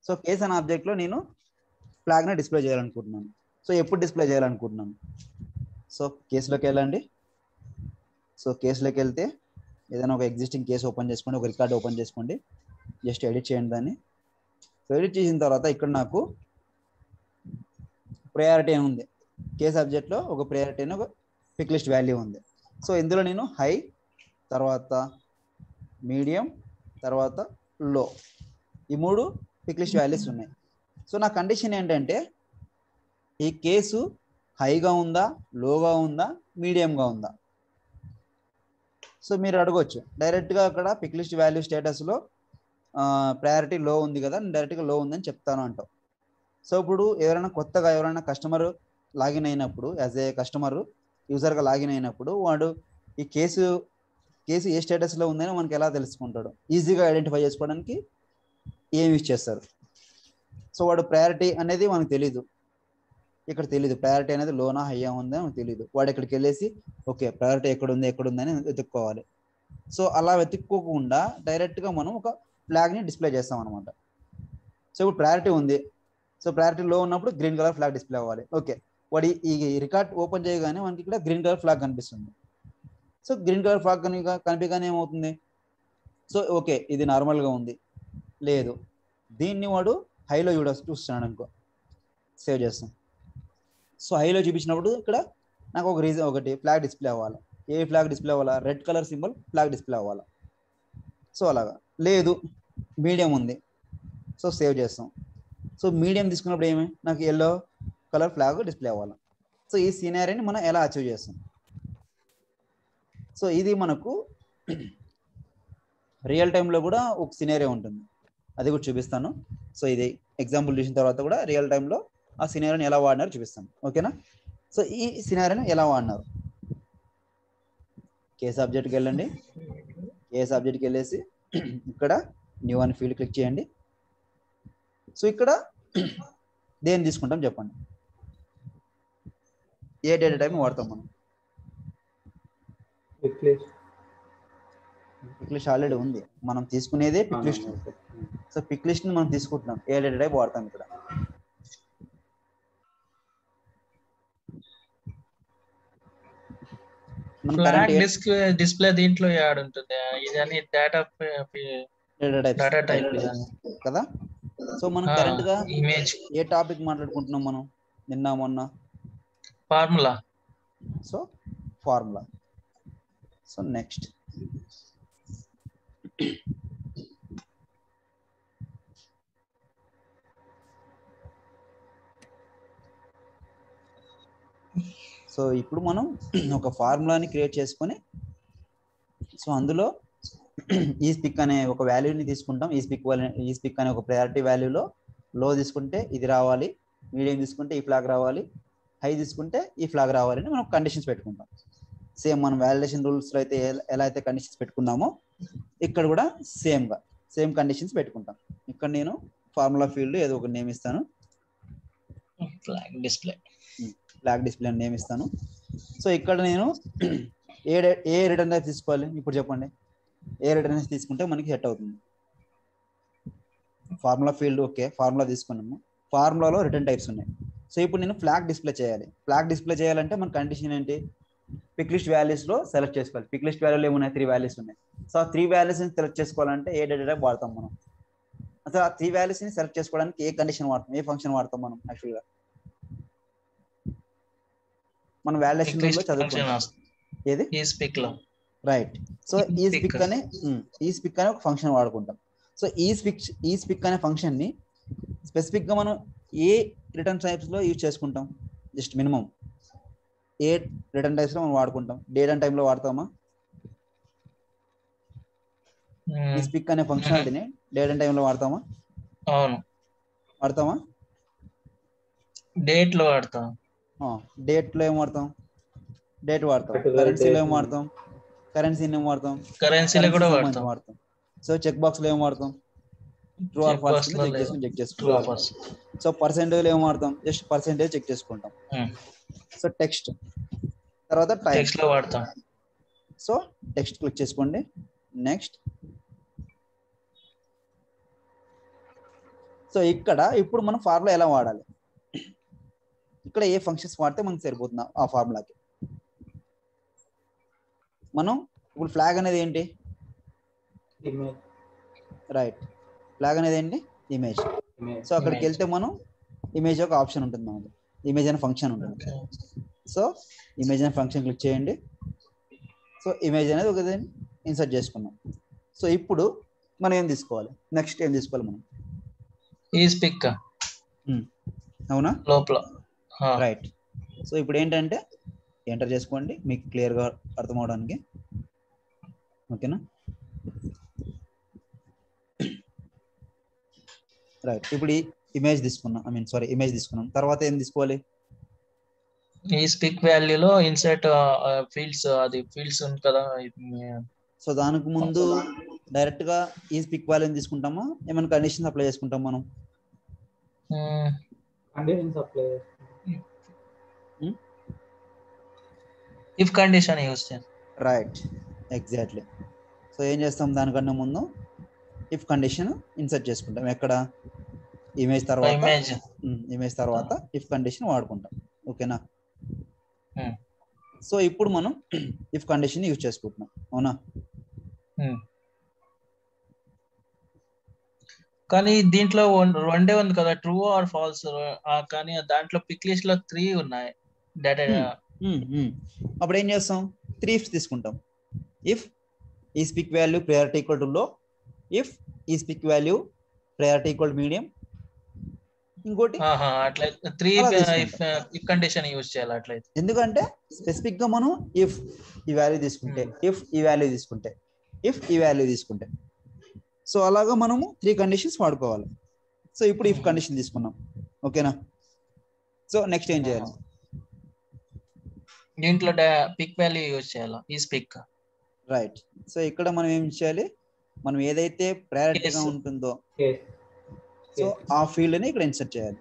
So case అనే object లో నేను ఫ్లాగ్ ని డిస్ప్లే చేయాలనుకుంటున్నాను. సో ఎప్పుడు డిస్ప్లే చేయాలనుకుంటున్నాను? సో కేసులోకి వెళ్ళండి. సో కేసులోకి వెళ్తే ఏదైనా ఒక ఎగ్జిస్టింగ్ కేసు ఓపెన్ చేసుకోండి, ఒక రికార్డ్ ఓపెన్ చేసుకోండి, జస్ట్ ఎడిట్ చేయండి దాన్ని. సో ఎడిట్ చేసిన తర్వాత ఇక్కడ నాకు ప్రయారిటీ అని ఉంది. కేస్ ఆబ్జెక్ట్ లో ఒక ప్రయారిటీ అని ఒక పిక్ లిస్ట్ వాల్యూ ఉంది. సో ఇందులో నేను హై, తర్వాత మీడియం, తర్వాత లో, ఈ 3 పిక్ లిస్ట్ వాల్యూస్ ఉన్నాయి. సో నా కండిషన్ ఏంటంటే ఈ కేసు హైగా ఉందా, లోగా ఉందా, మీడియంగా ఉందా. సో మీరు అడగొచ్చు డైరెక్ట్గా అక్కడ పిక్ లిస్ట్ వాల్యూ స్టేటస్లో ప్రయారిటీ లో ఉంది కదా, నేను డైరెక్ట్గా లో ఉందని చెప్తాను అంటావు. సో ఇప్పుడు ఎవరైనా కస్టమర్ లాగిన్ అయినప్పుడు, యాజ్ ఏ కస్టమర్ యూజర్గా లాగిన్ అయినప్పుడు వాడు ఈ కేసు ఏ స్టేటస్లో ఉందని మనకి ఎలా తెలుసుకుంటాడు? ఈజీగా ఐడెంటిఫై చేసుకోవడానికి ఏం యూజ్ చేస్తారు? సో వాడు ప్రయారిటీ అనేది మనకు తెలీదు, ఇక్కడ తెలీదు ప్రయారిటీ అనేది లోనా హైయా ఉందని మనకు తెలీదు. వాడు ఇక్కడికి వెళ్ళేసి ఓకే ప్రయారిటీ ఎక్కడుందని వెతుక్కోవాలి. సో అలా వెతుక్కోకుండా డైరెక్ట్గా మనం ఒక ఫ్లాగ్ని డిస్ప్లే చేస్తాం అనమాట. సో ఇప్పుడు ప్రయారిటీ ఉంది, సో ప్రయారిటీ లో ఉన్నప్పుడు గ్రీన్ కలర్ ఫ్లాగ్ డిస్ప్లే అవ్వాలి. ఓకే వాడి ఈ రికార్డ్ ఓపెన్ చేయగానే మనకి ఇక్కడ గ్రీన్ కలర్ ఫ్లాగ్ కనిపిస్తుంది. సో గ్రీన్ కలర్ ఫ్లాగ్ కనిపించగానే ఏమవుతుంది? సో ఓకే ఇది నార్మల్గా ఉంది, లేదు దీన్ని వాడు హైలో చూస్తున్నాడు అనుకో, సేవ్ చేస్తాం. సో హైలో చూపించినప్పుడు ఇక్కడ నాకు ఒకటి ఫ్లాగ్ డిస్ప్లే అవ్వాలి. ఏ ఫ్లాగ్ డిస్ప్లే అవ్వాలా? Red colour symbol flag display అవ్వాలా. సో అలాగా. లేదు మీడియం ఉంది, సో సేవ్ చేస్తాం. సో మీడియం తీసుకున్నప్పుడు ఏమి నాకు ఎల్లో కలర్ ఫ్లాగ్ డిస్ప్లే అవ్వాలి. సో ఈ సినారీని మనం ఎలా అచీవ్ చేస్తాం? సో ఇది మనకు రియల్ టైంలో కూడా ఒక సినారీ ఉంటుంది, అది కూడా చూపిస్తాను. సో ఇది ఎగ్జాంపుల్ చూసిన తర్వాత కూడా రియల్ టైంలో ఆ సినారీని ఎలా వాడినారో చూపిస్తాను. ఓకేనా? సో ఈ సినారీని ఎలా వాడినారు? కేస్ ఆబ్జెక్ట్కి వెళ్ళండి. కేస్ ఆబ్జెక్ట్కి వెళ్ళేసి ఇక్కడ న్యూ అని ఫీల్డ్ క్లిక్ చేయండి. సో ఇక్కడ దేన్ని తీసుకుంటాం చెప్పండి? ఏ డేటా టైప్ వాడతాం మనం? పిక్ లిస్ట్ ఆల్రెడీ ఉంది, మనం తీసుకునేదే pick list. So pick list ని మనం తీసుకుంటున్నాం, ఏ డేటా టైప్ వాడతాం ఇక్కడ? ఫ్లాగ్ డిస్ప్లే దీంట్లో యాడ్ ఉంటుంది, ఇది డేటా టైప్ కదా. సో మనం కరెంట్ గా ఇమేజ్ ఏ టాపిక్ మాట్లాడుకుంటున్నాం మనం నిన్న మొన్న? Formula. So formula. So next so ఇప్పుడు మనం ఒక ఫార్ములాని క్రియేట్ చేసుకొని, సో అందులో ఈ స్పిక్ అనే ఒక వాల్యూని తీసుకుంటాం. ఈ స్పిక్ అనే ఒక ప్రయారిటీ వాల్యూలో లో తీసుకుంటే ఇది రావాలి, మీడియం తీసుకుంటే ఈ ఫ్లాగ్ రావాలి, హై తీసుకుంటే ఈ ఫ్లాగ్ రావాలి అని మనం కండిషన్స్ పెట్టుకుంటాం. సేమ్ మనం వాలిడేషన్ రూల్స్లో అయితే ఎలా అయితే కండిషన్స్ పెట్టుకున్నామో ఇక్కడ కూడా సేమ్ కండిషన్స్ పెట్టుకుంటాం. ఇక్కడ నేను ఫార్ములా ఫీల్డ్ ఏదో ఒక నేమ్ ఇస్తాను, ఫ్లాగ్ డిస్ప్లే అని నేమ్ ఇస్తాను. సో ఇక్కడ నేను ఏ రిటర్న్ టైప్ తీసుకోవాలి ఇప్పుడు చెప్పండి? ఏ రిటర్న్ టైప్ తీసుకుంటే మనకి సెట్ అవుతుంది? ఫార్ములా ఫీల్డ్ ఓకే, ఫార్ములా తీసుకున్నాము, ఫార్ములాలో రిటర్న్ టైప్స్ ఉన్నాయి. సో ఇప్పుడు నేను ఫ్లాగ్ డిస్ప్లే చేయాలి. ఫ్లాగ్ డిస్ప్లే చేయాలంటే మన కండిషన్ ఏంటి? పిక్ లిస్ట్ వాల్యూస్లో సెలెక్ట్ చేసుకోవాలి. పిక్ లిస్ట్ వాల్యూలో ఏమున్నాయి? 3 వాల్యూస్ ఉన్నాయి. సో ఆ 3 వాల్యూస్ని సెలెక్ట్ చేసుకోవాలంటే ఏ డేటా టైప్ వాడతాం మనం? అసలు ఆ 3 వాల్యూస్ని సెలెక్ట్ చేసుకోవడానికి ఏ కండిషన్ వాడతాం, ఏ ఫంక్షన్ వాడతాం మనం? యాక్చువల్గా మనం వాలిడేషన్ రూల్లో చదువుకుంటాం ఏది? రైట్. సో ఈ స్పిక్ అనే ఒక ఫంక్షన్ వాడుకుంటాం. సో ఈ స్పిక్ అనే ఫంక్షన్ ని స్పెసిఫిక్ గా మనం ఏ రిటర్న్ టైప్స్ లో యూజ్ చేసుకుంటాం? జస్ట్ మినిమం ఏ రిటర్న్ టైప్స్ లో మనం వాడుకుంటాం? డేట్ అండ్ టైమ్ లో వాడతామా? ఈ స్పిక్ అనే ఫంక్షనాలిటీని డేట్ అండ్ టైమ్ లో వాడతామా? అవును వాడతామా? డేట్ లో వాడతాం. డేట్ లో ఏం వాడతాం? డేట్ వాడతాం. కరెన్సీలో ఏం వాడతాం? కరెన్సీని ఏం వాడతాం? కరెన్సీలో కూడా వాడతాం. సో చెక్ బాక్స్ లో ఏం వాడతాం? ట్రూ ఆర్ ఫాల్స్ చెక్ చేసుకుంటాం. సో పర్సెంటేజ్ ఏం వాడతాం? జస్ట్ పర్సెంటేజ్ చెక్ చేసుకుంటాం. సో టెక్స్ట్ తర్వాత టెక్స్ట్ లో వాడతాం. సో టెక్స్ట్ క్లిక్ చేసుకోండి. నెక్స్ట్ సో ఇక్కడ ఇప్పుడు మనం ఫార్ములా ఎలా వాడాలి, ఇక్కడ ఏ ఫంక్షన్స్ వాడితే మనకు సరిపోతుంది ఆ ఫార్ములాకి. మనం ఇప్పుడు ఫ్లాగ్ అనేది ఏంటి, రైట్, ఫ్లాగ్ అనేది ఏంటి, ఇమేజ్. సో అక్కడికి వెళ్తే మనం ఇమేజ్ ఒక ఆప్షన్ ఉంటుంది, మనకి ఇమేజ్ అనే ఫంక్షన్ ఉంటుంది. సో ఇమేజ్ అనే ఫంక్షన్ క్లిక్ చేయండి. సో ఇమేజ్ అనేది ఒక ఇన్సర్ట్ చేసుకున్నాం. సో ఇప్పుడు మనం ఏం తీసుకోవాలి, నెక్స్ట్ ఏం తీసుకోవాలి మనం, ఈజ్ పిక్ అవునా, లోపల. రైట్. సో ఇప్పుడు ఏంటంటే ఎంటర్ చేసుకోండి మీకు క్లియర్గా అర్థం అవడానికి, ఓకేనా. రైట్, ఇప్పుడు ఈ ఇమేజ్ తీసుకున్నాం, ఇమేజ్ తీసుకున్నాం. తర్వాత ఏం తీసుకోవాలి, ఈ స్పిక్ వాల్యూలో ఇన్సర్ట్ ఫీల్డ్స్, అది ఫీల్డ్స్ ఉంది కదా. సో దానికి ముందు డైరెక్ట్ గా ఈ స్పిక్ వాల్యూ తీసుకుంటామా, ఏమైనా కండిషన్స్ అప్లై చేసుకుంటాం మనం, ఇఫ్ కండిషన్ యూస్ చేయాలి. Right, exactly. సో ఏం చేస్తాం, దానికన్నా ముందు ఇఫ్ కండిషన్ ఇన్సర్ట్ చేసుకుంటాం. ఎక్కడ, ఇమేజ్ తర్వాత ఇఫ్ కండిషన్ వాడుకుంటాం, ఓకేనా. సో ఇప్పుడు మనం ఇఫ్ కండిషన్ యూజ్ చేసుకుంటున్నాం, అవునా. కానీ దీంట్లో రెండే ఉంది కదా, ట్రూ ఆర్ ఫాల్స్. కానీ దాంట్లో పిక్ లిస్ట్ లో 3 ఉన్నాయి డేటా. అప్పుడు ఏం చేస్తాం, 3 ఇఫ్స్ తీసుకుంటాం. ఇఫ్ ఈ spec value priority equal to low, if ఈ spec value priority equal medium, ఇంకోటి అట్లా 3 ఇఫ్ కండిషన్ యూజ్ చేయాలి అట్లయితే. ఎందుకంటే స్పెసిఫిక్ గా మనం ఇఫ్ ఈ వాల్యూ తీసుకుంటే, ఇఫ్ ఈ వాల్యూ తీసుకుంటే, ఇఫ్ ఈ వాల్యూ తీసుకుంటే, సో అలాగా మనము 3 కండిషన్స్ వాడుకోవాలి. సో ఇప్పుడు ఇఫ్ కండిషన్ తీసుకున్నాం, ఓకేనా. సో నెక్స్ట్ ఏం చేయాలి, దీంట్లో పిక్ వాల్యూ యూజ్ చేయాలి, ఈ పిక్. రైట్. సో ఇక్కడ మనం ఏం చేయాలి, మనం ఏదైతే ప్రయారిటీగా ఉంటుందో సో ఆ ఫీల్డ్ ని ఇక్కడ ఇన్సర్ట్ చేయాలి.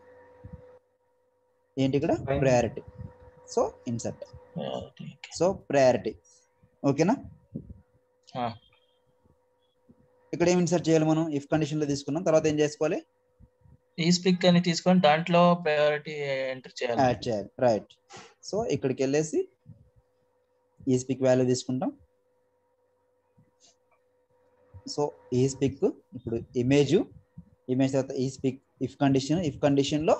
ఏంటి ఇక్కడ priority, so insert, so priority, ఓకేనా. ఇక్కడ ఏం ఇన్సర్ట్ చేయాలి మనం, ఇఫ్ కండిషన్ లో తీసుకున్నాం. తర్వాత ఏం చేసుకోవాలి, ఈ స్పిక్ అని తీసుకొని దాంట్లో ప్రయారిటీ ఎంటర్ చేయాలి, యాడ్ చేయాలి. రైట్. సో ఇక్కడికి వెళ్ళేసి ఈ స్పిక్ వాల్యూ తీసుకుంటాం. సో ఈ స్పిక్ ఇప్పుడు ఇమేజ్ తర్వాత ఈ స్పిక్ ఇఫ్ కండిషన్ లో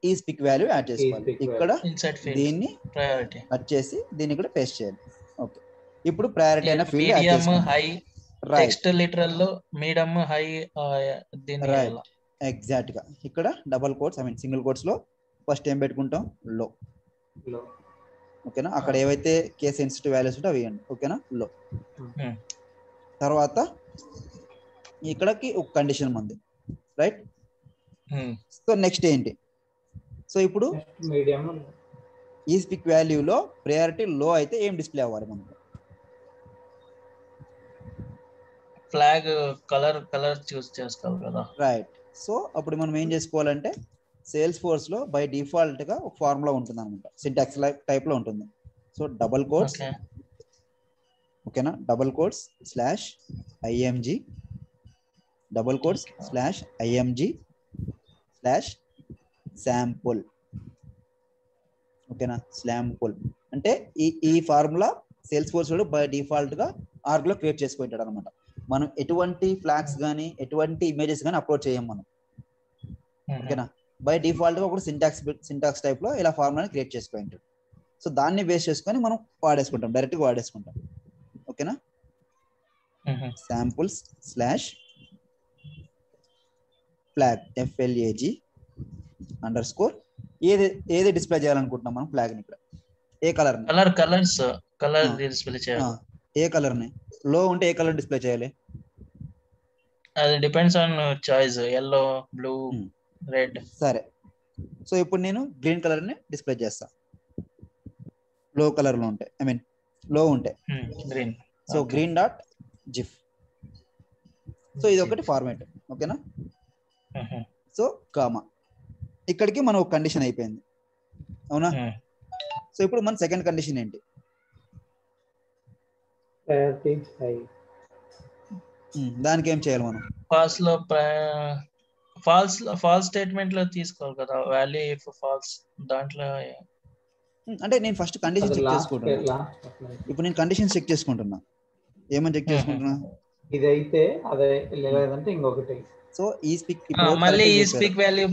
ఈ స్పిక్ వాల్యూ యాడ్ చేసుకోవాలి. ఇక్కడ దీన్ని కట్ చేసి దీన్ని ఇక్కడ పేస్ట్ చేయాలి. ఓకే, ఇప్పుడు ప్రయారిటీ అనే ఫీల్డ్ యాడ్ చేసుకోవాలి. హై టెక్స్ట్ లిటరల్ లో మీడియం హై దీన్ని రైట్, ఎగ్జాక్ట్ గా ఇక్కడ డబుల్ కోట్స్ సింగిల్ కోట్స్ లో ఫస్ట్ ఏం పెట్టుకుంటాం, లో, ఓకేనా. అక్కడ ఏవైతే కేస్ సెన్సిటివ్ వాల్యూస్ ఉంటే అవి వేయండి, ఓకేనా, లో. తర్వాత ఇక్కడకి ఒక కండిషన్ ఉంది, రైట్. సో నెక్స్ట్ ఏంటి, సో ఇప్పుడు ఈ స్పిక్ వాల్యూలో ప్రయారిటీ లో అయితే ఏం డిస్ప్లే అవ్వాలి మనకు, ఫ్లాగ్ కలర్ చూస్ చేసుకోవాలి కదా. రైట్. సో అప్పుడు మనం ఏం చేసుకోవాలంటే సేల్స్ ఫోర్స్ లో బై డిఫాల్ట్ గా ఒక ఫార్ములా ఉంటుంది అనమాట, సింటాక్స్ టైప్ లో ఉంటుంది. సో డబుల్ కోట్స్, ఓకేనా, double quotes slash IMG, double quotes slash IMG slash sample, ఓకేనా, శాంపుల్. అంటే ఈ formula sales force by default గా ఆర్గ్ లో క్రియేట్ చేసుకుంటాడు అనమాట. మనం ఎటువంటి ఫ్లాగ్స్ కానీ ఎటువంటి ఇమేజెస్ కానీ అప్లోడ్ చేయం మనం, ఓకేనా. బై డిఫాల్ట్ గా ఒక సింటాక్స్ టైప్ లో ఇలా ఫార్ములాని క్రియేట్ చేసుకుంటాడు. సో దాన్ని బేస్ చేసుకొని మనం వాడేసుకుంటాం, డైరెక్ట్ గా వాడేసుకుంటాం, ఓకేనా. Samples slash flag FLAG underscore ఏది డిస్ప్లే చేయాలనుకుంటున్నాం మనం ఫ్లాగ్ ని, ఇక్కడ ఏ కలర్ డిస్ప్లే చేయాలి. ఏ కలర్ ని, లో ఉంటే ఏ కలర్ డిస్ప్లే చేయాలి, అది depends on choice, yellow, blue, red. సరే. సో ఇప్పుడు నేను గ్రీన్ కలర్ ని డిస్ప్లే చేస్తా, లో కలర్ లో ఉంటే, లో ఉంటే green. So green dot GIF. So ఇది ఒకటి ఫార్మాట్, ఓకేనా. సో కామా, ఇక్కడికి మనం ఒక కండిషన్ అయిపోయింది, అవునా. సో ఇప్పుడు మన సెకండ్ కండిషన్ ఏంటి, ప్రయారిటీ హై. దానికి ఏం చేయాలి మనం, ఫాస్ట్ లో ఫాల్స్ స్టేట్మెంట్ లో తీసుకోవాలి కదా వాల్యూ ఇఫ్ ఫాల్స్ దాంట్లో. అంటే నేను ఫస్ట్ కండిషన్ అది చెక్ లాస్ట్ చేసుకుంటున్నా. లాస్ట్ ఇప్పుడు నేను కండిషన్ చెక్ చేసుకుంటున్నా. ఏమని చెక్ చేసుకుంటున్నా? ఇదైతే అదే లేదంటే ఇంకొకటి. సో ఈ స్పీక్ ఇప్పుడు మళ్ళీ కరెక్ట్ ఈ చెప్పారు. స్పీక్ వాల్యూ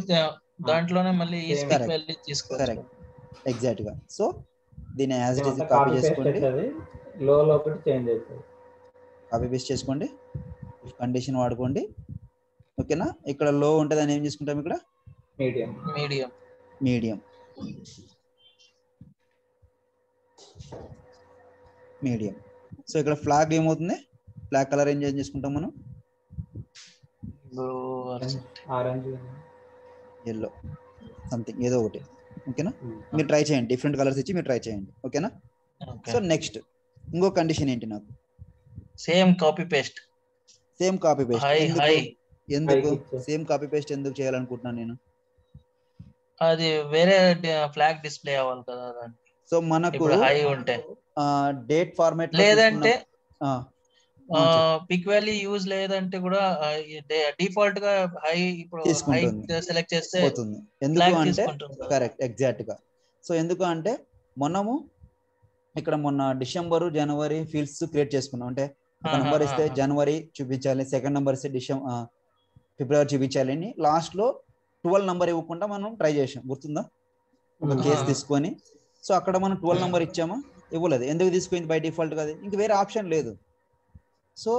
దాంట్లోనే మళ్ళీ ఈ స్పీక్ Correct. వాల్యూ తీసుకోవచ్చు. కరెక్ట్, ఎగ్జాక్ట్ గా. సో దీన్ని as it is copy copy paste చేసుకోండి, అవుతుంది, లో ఒకటి చేంజ్ అవుతుంది. కాపీ పేస్ట్ చేసుకోండి, కండిషన్ వాడుకోండి. ఓకేనా? ఇక్కడ లో ఉంటుంది అని ఏం చేసుకుంటాం? ఇక్కడ medium. Medium. Medium, medium. So ఇక్కడ ఫ్లాగ్ ఏమవుతుంది? ఫ్లాగ్ కలర్ ఏం చేంజ్ చేసుకుంటాం మనం? ఆరెంజ్, ఎల్లో, సంథింగ్ ఏదో ఒకటి. ఓకేనా? మీరు ట్రై చేయండి, డిఫరెంట్ కలర్స్ ఇచ్చి మీరు ట్రై చేయండి. ఓకేనా? సో నెక్స్ట్ ఇంకో కండిషన్ ఏంటి? నాకు same copy paste. Same copy paste హై ఎందుకు సేమ్ కాపీ పేస్ట్ ఎందుకు చేయాలనుకుంటున్నాను నేను? అది వేరే ఫ్లాగ్ డిస్ప్లే అవ్వాలి కదా దానికి. సో మనకు హై ఉంటే డేట్ ఫార్మాట్ లేదంటే పిక్ వాల్యూ యూజ్ లేదంటే కూడా డిఫాల్ట్ గా హై ఇప్పుడు హై సెలెక్ట్ చేస్తే పోతుంది. ఎందుకు అంటే కరెక్ట్, ఎగ్జాక్ట్ గా. సో ఎందుకు అంటే మనము ఇక్కడ మొన్న డిసెంబర్ జనవరి ఫీల్డ్స్ క్రియేట్ చేసుకున్నాం. అంటే ఒక నంబర్ ఇస్తే జనవరి చూపించాలి, సెకండ్ నంబర్ ఇస్తే ఫిబ్రవరి చూపించాలి అని లాస్ట్ లో 12 నంబర్ ఇవ్వకుండా మనం ట్రై చేసాం, గుర్తుందా? ఒక కేసు తీసుకొని. సో అక్కడ మనం 12 నంబర్ ఇచ్చామా? ఇవ్వలేదు. ఎందుకు తీసుకుంది? బై డిఫాల్ట్ కదా, ఇంక వేరే ఆప్షన్ లేదు. సో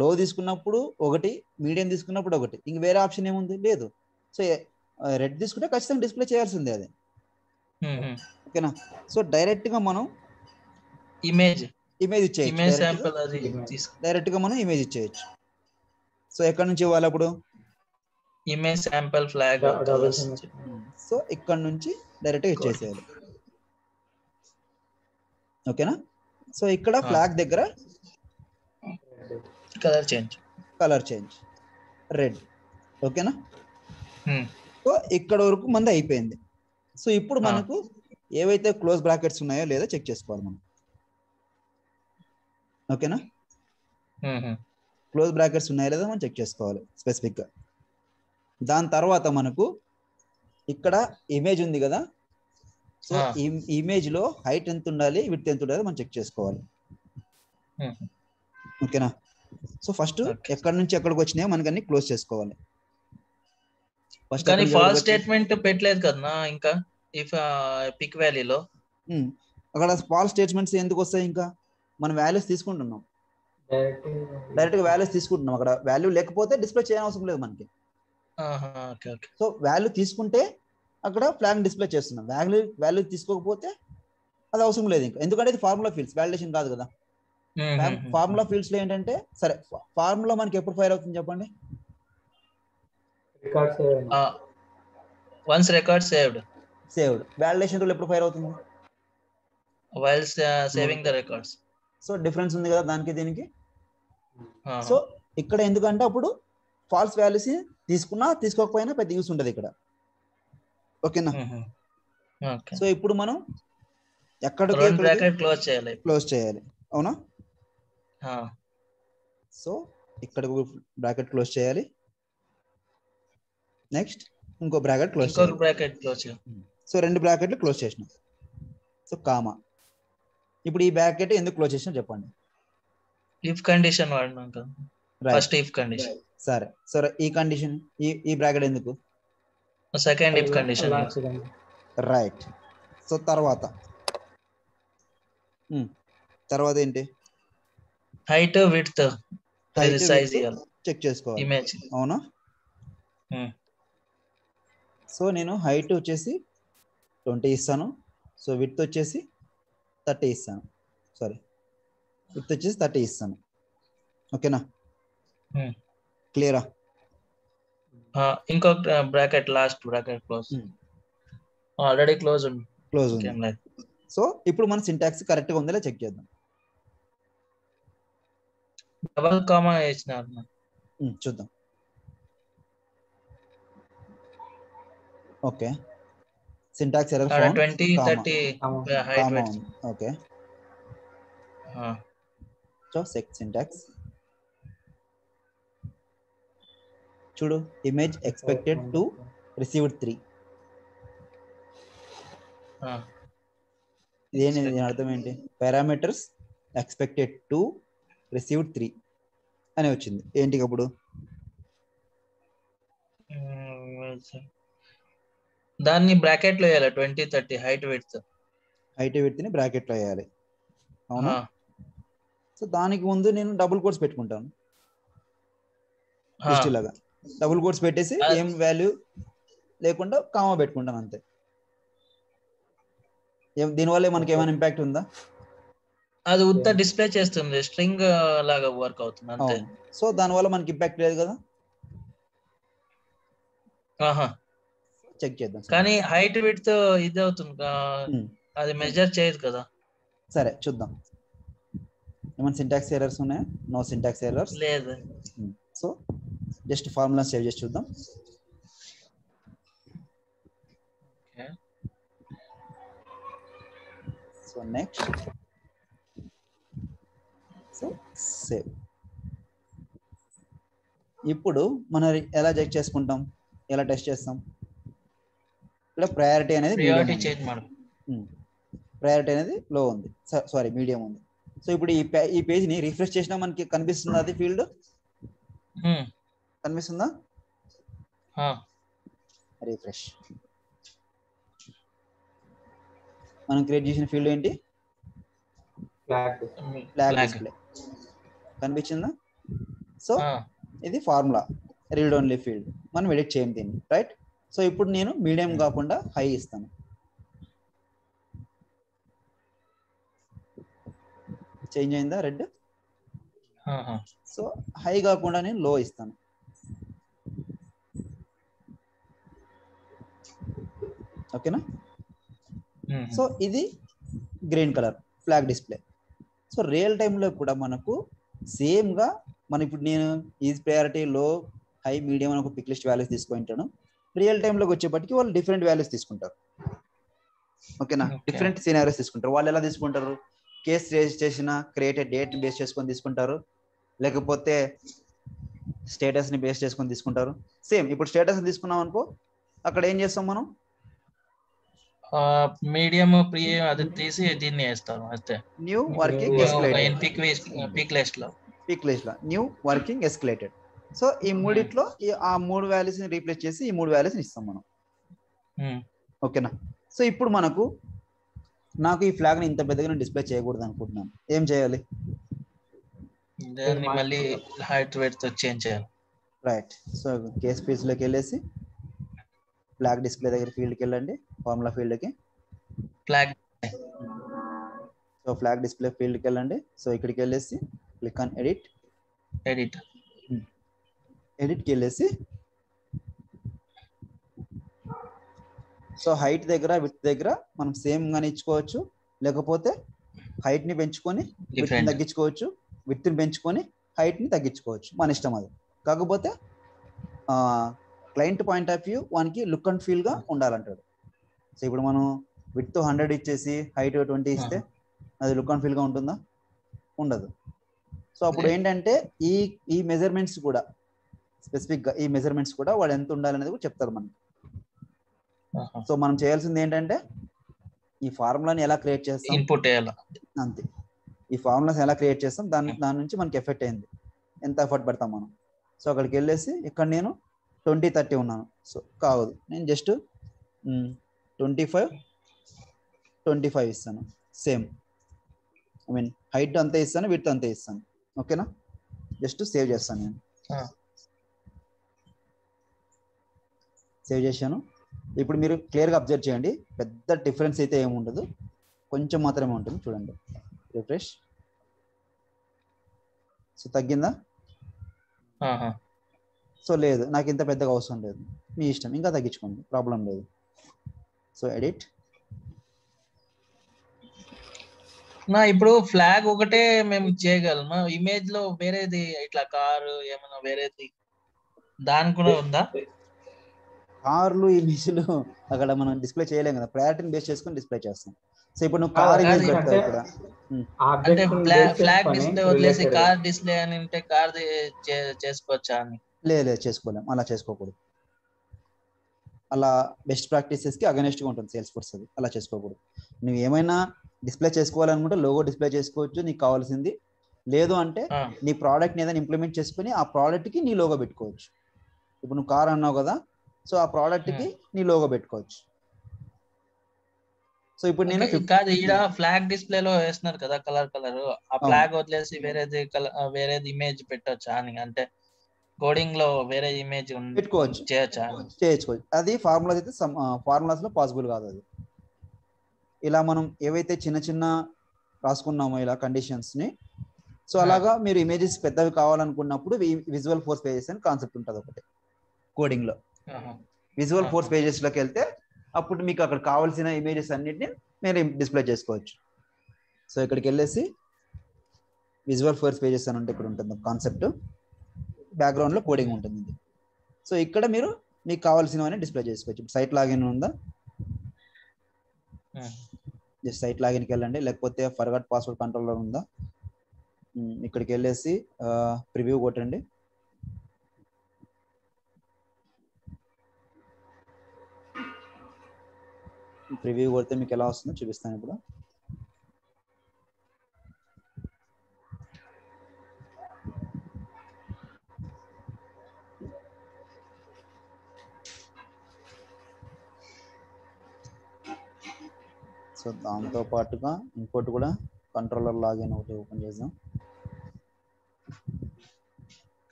లో తీసుకున్నప్పుడు ఒకటి, మీడియం తీసుకున్నప్పుడు ఒకటి, ఇంక వేరే ఆప్షన్ ఏముంది? లేదు. సో రెడ్ తీసుకుంటే ఖచ్చితంగా డిస్ప్లే చేయాల్సిందే అది. ఓకేనా? సో డైరెక్ట్ గా మనం ఇమేజ్ ఇచ్చేయచ్చు, డైరెక్ట్ గా మనం ఇమేజ్ ఇచ్చేయచ్చు. సో ఎక్కడ నుంచి ఇవ్వాలి అప్పుడు? Image sample flag. సో ఇక్కడ నుంచి డైరెక్ట్ గా ఇచ్చేసేయాలి. ఓకేనా? సో ఇక్కడ ఫ్లాగ్ దగ్గర కలర్ చేంజ్ రెడ్. ఓకేనా? సో ఇక్కడ వరకు మంది అయిపోయింది. సో ఇప్పుడు మనకు ఏవైతే క్లోజ్ బ్రాకెట్స్ ఉన్నాయో లేదో చెక్ చేసుకోవాలి మనం. ఓకేనా? క్లోజ్ బ్రాకెట్స్ ఉన్నాయో లేదో మనం చెక్ చేసుకోవాలి స్పెసిఫిక్ గా. దాని తర్వాత మనకు ఇక్కడ ఇమేజ్ ఉంది కదా, సో ఈ ఇమేజ్ లో హైట్ ఎంత ఉండాలి, విడ్త్ ఎంత ఉండాలి మనం చెక్ చేసుకోవాలి. ఓకేనా? సో ఫస్ట్ ఎక్కడి నుంచి ఎక్కడికి వచ్చినాయో మనకి అన్ని క్లోజ్ చేసుకోవాలి. ఫస్ట్ ఫాల్స్ స్టేట్మెంట్ పెట్టలేదు కదా ఇంకా పిక్ వాల్యూలో. అక్కడ ఫాల్స్ స్టేట్మెంట్స్ ఎందుకు వస్తాయి? ఇంకా మనం వాల్యూస్ తీసుకుంటున్నాం, డైరెక్ట్ గా వాల్యూస్ తీసుకుంటున్నాం. అక్కడ వాల్యూ లేకపోతే డిస్ప్లే చేయనవసరం లేదు మనకి. సో వాల్యూ తీసుకుంటే అక్కడ ఫ్లాగ్ డిస్ప్లే చేస్తున్నాం, వాల్యూ తీసుకోకపోతే అది అవసరం లేదు ఇంకా. ఎందుకంటే ఇది ఫార్ములా ఫీల్డ్స్, వాలిడేషన్ కాదు కదా. ఫార్ములా ఫీల్డ్స్ లో ఏంటంటే, సరే ఫార్ములా మనకి ఎప్పుడు ఫైర్ అవుతుంది చెప్పండి? Once record saved. Validation rule ఎప్పుడు ఫైర్ అవుతుంది? While saving the records. So difference ఉంది కదా దానికి దీనికి. సో ఇక్కడ ఎందుకంటే అప్పుడు ఫాల్స్ వాల్యూస్ తీసుకున్నా తీసుకోకపోయినా పెద్ద యూస్ ఉంటుంది ఇక్కడ. ఓకేనా? సో ఇప్పుడు మనం ఎక్కడికి క్లోజ్ చేయాలి, అవునా? సో ఇక్కడ బ్రాకెట్ క్లోజ్ చేయాలి. నెక్స్ట్ ఇంకో బ్రాకెట్ క్లోజ్ చేయాలి. సో రెండు బ్రాకెట్లు క్లోజ్ చేసినాం. So comma. ఇప్పుడు ఈ బ్రాకెట్ ఎందుకు క్లోజ్ చేసినా చెప్పండి? ఇఫ్ కండిషన్ వాడినాక ఫస్ట్ ఇఫ్ కండిషన్. సరే ఈ కండిషన్, ఈ బ్రాకెట్ ఎందుకు? Second if condition. Right. So తర్వాత ఏంటి? హైట్ విడ్త్ సైజ్ చెక్ చేసుకోవాలి, అవునా? సో నేను హైట్ వచ్చేసి 20 ఇస్తాను. సో విడ్త్ వచ్చేసి 30 ఇస్తాను. సారీ, విడ్త్ వచ్చేసి 30 ఇస్తాను. ఓకేనా? క్లియరా? ఇంకొక bracket, last bracket close. Already close ఉంది. సో ఇప్పుడు మన సింటాక్స్ కరెక్ట్ గా ఉందా చెక్ చేద్దాం. డబుల్ కామా వేసినారు, చూద్దాం. Okay, syntax error found, 20 30 height width. Okay, so check syntax. చూడు, ఇమేజ్ ఎక్స్పెక్టెడ్ టు రిసీవ్డ్ 3. ఇదేంటి, దీని అర్థం ఏంటి? పారామీటర్స్ ఎక్స్పెక్టెడ్ టు రిసీవ్డ్ 3 అని వచ్చింది. ఏంటి అప్పుడు? దాన్ని బ్రాకెట్ లో వేయాలి, 20 30 హైట్ విడ్త్ ని బ్రాకెట్ లో వేయాలి, అవునా? సో దానికి ముందు నేను డబుల్ కోట్స్ పెట్టుకుంటాను, హిస్టరీ లాగా డబుల్ కోట్స్ పెట్టేసి ఏం వాల్యూ లేకుండా కామా పెట్టుకుంటాను అంతే. దీనివల్ల మనకి ఏమైనా ఇంపాక్ట్ ఉందా? అది ఉత్త డిస్ప్లే చేస్తుంది, స్ట్రింగ్ లాగా వర్క్ అవుతుంది అంతే. సో దానివల్ల మనకి ఇంపాక్ట్ లేదు కదా, చెక్ చేద్దాం. కానీ హైట్ విడ్త్ ఇది అవుతుంది, అది మెజర్ చేయదు కదా. సరే చూద్దాం, ఏమైనా సింటాక్స్ ఎర్రర్స్ ఉన్నాయా? నో సింటాక్స్ ఎర్రర్స్ లేదు. సో జస్ట్ ఫార్ములా సేవ్ చేసి చూద్దాం. So next, so save. ఇప్పుడు మనం ఎలా చెక్ చేసుకుంటాం, ఎలా టెస్ట్ చేస్తాం? ఇక్కడ ప్రయారిటీ అనేది లో ఉంది, సారీ మీడియం ఉంది. సో ఇప్పుడు ఈ పేజ్ ని రిఫ్రెష్ చేసినా మనకి కనిపిస్తుందా? అది ఫీల్డ్ కనిపిస్తుందా? రిఫ్రెష్. మనం క్రియేట్ చేసిన ఫీల్డ్ ఏంటి? Flag display. కనిపించిందా? సో ఇది ఫార్ములా రీడ్ ఓన్లీ ఫీల్డ్, మనం ఎడిట్ చేయం దీన్ని, రైట్? సో ఇప్పుడు నేను మీడియం కాకుండా హై ఇస్తాను. చేంజ్ అయిందా రెడ్? సో హై కాకుండా నేను లో ఇస్తాను. ఓకేనా? సో ఇది green colour flag display. So real టైంలో కూడా మనకు సేమ్గా ఇప్పుడు నేను ఈజ్ ప్రయారిటీ, లో, హై, మీడియం అని ఒక పిక్ లిస్ట్ వాల్యూస్ తీసుకుంటాను. రియల్ టైంలోకి వచ్చేప్పటికి వాళ్ళు డిఫరెంట్ వాల్యూస్ తీసుకుంటారు. ఓకేనా? డిఫరెంట్ సినారియోస్ తీసుకుంటారు. వాళ్ళు ఎలా తీసుకుంటారు? కేస్ రేజ్ చేసిన క్రియేటెడ్ డేట్ బేస్ చేసుకొని తీసుకుంటారు, లేకపోతే స్టేటస్ని బేస్ చేసుకొని తీసుకుంటారు. సేమ్ ఇప్పుడు స్టేటస్ తీసుకున్నాం అనుకో, అక్కడ ఏం చేస్తాం మనం? మీడియం ప్రీమియం అది తీసి దీన్ని వేస్తాను అంతే. New working escalated, pick list లో న్యూ వర్కింగ్ ఎస్కలేటెడ్. సో ఈ మూడిట్లో ఆ 3 వాల్యూస్ ని రీప్లేస్ చేసి ఈ 3 వాల్యూస్ ని ఇస్తాం మనం. ఓకేనా? సో ఇప్పుడు నాకు ఈ ఫ్లాగ్ ని ఇంత పెద్దగా డిస్ప్లే చేయకూడదు అనుకుంటున్నాను, ఏం చేయాలి? దాన్ని మళ్ళీ హైట్ విడ్త్ చేంజ్ చేయాలి, రైట్? సో కేస్ పేజ్ లోకి వెళ్ళేసి ఫ్లాగ్ డిస్ప్లే దగ్గర ఫీల్డ్కి వెళ్ళండి, ఫార్ములా ఫీల్డ్కి. సో ఫ్లాగ్ డిస్ప్లే ఫీల్డ్కి వెళ్ళండి. సో ఇక్కడికి వెళ్ళేసి క్లిక్ ఆన్ ఎడిట్కి వెళ్ళేసి, సో హైట్ దగ్గర విడ్త్ దగ్గర మనం సేమ్ గానే ఇచ్చుకోవచ్చు, లేకపోతే హైట్ ని పెంచుకొని విడ్త్ ని తగ్గించుకోవచ్చు, విడ్త్ ని పెంచుకొని హైట్ ని తగ్గించుకోవచ్చు, మన ఇష్టం అది. కాకపోతే క్లయింట్ పాయింట్ ఆఫ్ వ్యూ వానికి లుక్ అండ్ ఫీల్ గా ఉండాలంటాడు. సో ఇప్పుడు మనం విడ్త్ 100 ఇచ్చేసి హైట్ 20 ఇస్తే అది లుక్ అండ్ ఫీల్ గా ఉంటుందా? ఉండదు. సో అప్పుడు ఏంటంటే ఈ మెజర్మెంట్స్ కూడా స్పెసిఫిక్ గా ఈ మెజర్మెంట్స్ కూడా వాడు ఎంత ఉండాలనేది కూడా చెప్తారు మనకి. సో మనం చేయాల్సింది ఏంటంటే ఈ ఫార్ములాని ఎలా క్రియేట్ చేస్తాం, ఇన్పుట్ చేయాలి అంతే. ఈ ఫార్ములాస్ ఎలా క్రియేట్ చేస్తాం, దాని నుంచి మనకి ఎఫెక్ట్ అయింది, ఎంత ఎఫర్ట్ పెడతాం మనం. సో అక్కడికి వెళ్ళేసి ఇక్కడ నేను 20 30 ఉన్నాను. సో కావదు, నేను జస్ట్ 25 25 ఇస్తాను. సేమ్ హైట్ అంతే ఇస్తాను, విడ్త్ అంతే ఇస్తాను. ఓకేనా? జస్ట్ సేవ్ చేస్తాను నేను. సేవ్ చేశాను. ఇప్పుడు మీరు క్లియర్గా అబ్జర్వ్ చేయండి, పెద్ద డిఫరెన్స్ అయితే ఏమి ఉండదు, కొంచెం మాత్రమే ఉంటుంది. చూడండి, రిఫ్రెష్. సో తగ్గిందా? సో లేదు, నాకు ఇంత పెద్దగా అవసరం లేదు, మీ ఇష్టం, ఇంకా తగ్గించుకోండి, ప్రాబ్లం లేదు. So edit. ఇప్పుడు ఫ్లాగ్ ఒకటే మేము చేయగలమా? ఇమేజ్ లో వేరేది ఇట్లా కారు ఏమైనా వేరేది దాని కూడా ఉందా? కార్లు ఇమేజ్లు అక్కడ మనం డిస్ప్లే చేయలేం కదా, ప్రయారిటీని బేస్ చేసుకొని డిస్ప్లే చేస్తాం. సో ఇప్పుడు నువ్వు కార్ ఇమేజ్ పెడతావు ఇక్కడ, అంటే ఫ్లాగ్ డిస్ప్లే వదిలేసి కార్ డిస్ప్లే అని ఉంటే కార్ చేసుకోవచ్చా అని. లేదు చేసుకోలేం, అలా చేసుకోకూడదు. అలా బెస్ట్ ప్రాక్టీసెస్కి అగనెస్ట్గా ఉంటుంది సేల్స్ ఫోర్స్. అది అలా చేసుకోకూడదు. నువ్వు ఏమైనా డిస్ప్లే చేసుకోవాలనుకుంటే లోగో డిస్ప్లే చేసుకోవచ్చు నీకు కావాల్సింది. లేదు అంటే నీ ప్రోడక్ట్ని ఏదైనా ఇంప్లిమెంట్ చేసుకుని ఆ ప్రోడక్ట్కి నీ లోగో పెట్టుకోవచ్చు. ఇప్పుడు నువ్వు కార్ అన్నావు కదా, సో ఆ ప్రోడక్ట్కి నీ లోగో పెట్టుకోవచ్చు. సో ఇప్పుడు నేను కాదు, ఇక్కడ ఫ్లాగ్ డిస్ప్లేలో వేస్తున్నారు కదా కలర్ ఆ ఫ్లాగ్ వదిలేసి వేరేది ఇమేజ్ పెట్టొచ్చా అని, అంటే కోడింగ్ లో వేరే ఇమేజ్ పెట్టుకోవచ్చు, చేయొచ్చు. అది ఫార్ములాస్ అయితే ఫార్ములాస్ లో పాసిబుల్ కాదు అది. ఇలా మనం ఏవైతే చిన్న చిన్న రాసుకున్నామో ఇలా కండిషన్స్ ని, సో అలాగా మీరు ఇమేజెస్ పెద్దవి కావాలనుకున్నప్పుడు విజువల్ ఫోర్స్ పేజెస్ అని కాన్సెప్ట్ ఉంటుంది ఒకటి కోడింగ్ లో. విజువల్ ఫోర్స్ పేజెస్ లోకి వెళ్తే అప్పుడు మీకు అక్కడ కావాల్సిన ఇమేజెస్ అన్నిటిని మీరు డిస్ప్లే చేసుకోవచ్చు. సో ఇక్కడికి వెళ్ళేసి విజువల్ ఫోర్స్ పేజెస్ అని ఉంటే ఇక్కడ ఉంటుంది కాన్సెప్ట్, బ్యాక్గ్రౌండ్ లో కోడింగ్ ఉంటుంది. సో ఇక్కడ మీరు మీకు కావాల్సినవన్నీ డిస్ప్లే చేసుకోవచ్చు. సైట్ లాగిన్ ఉందా, జస్ట్ సైట్ లాగిన్కి వెళ్ళండి. లేకపోతే ఫర్గాట్ పాస్వర్డ్ కంట్రోలర్ ఉందా, ఇక్కడికి వెళ్ళేసి ప్రివ్యూ కొట్టండి. ప్రివ్యూ కొడితే మీకు ఎలా వస్తుందో చూపిస్తాను ఇప్పుడు. సో దాంతో పాటుగా ఇంకోటి కూడా కంట్రోలర్ లాగిన్ ఒకటి ఓపెన్ చేద్దాం.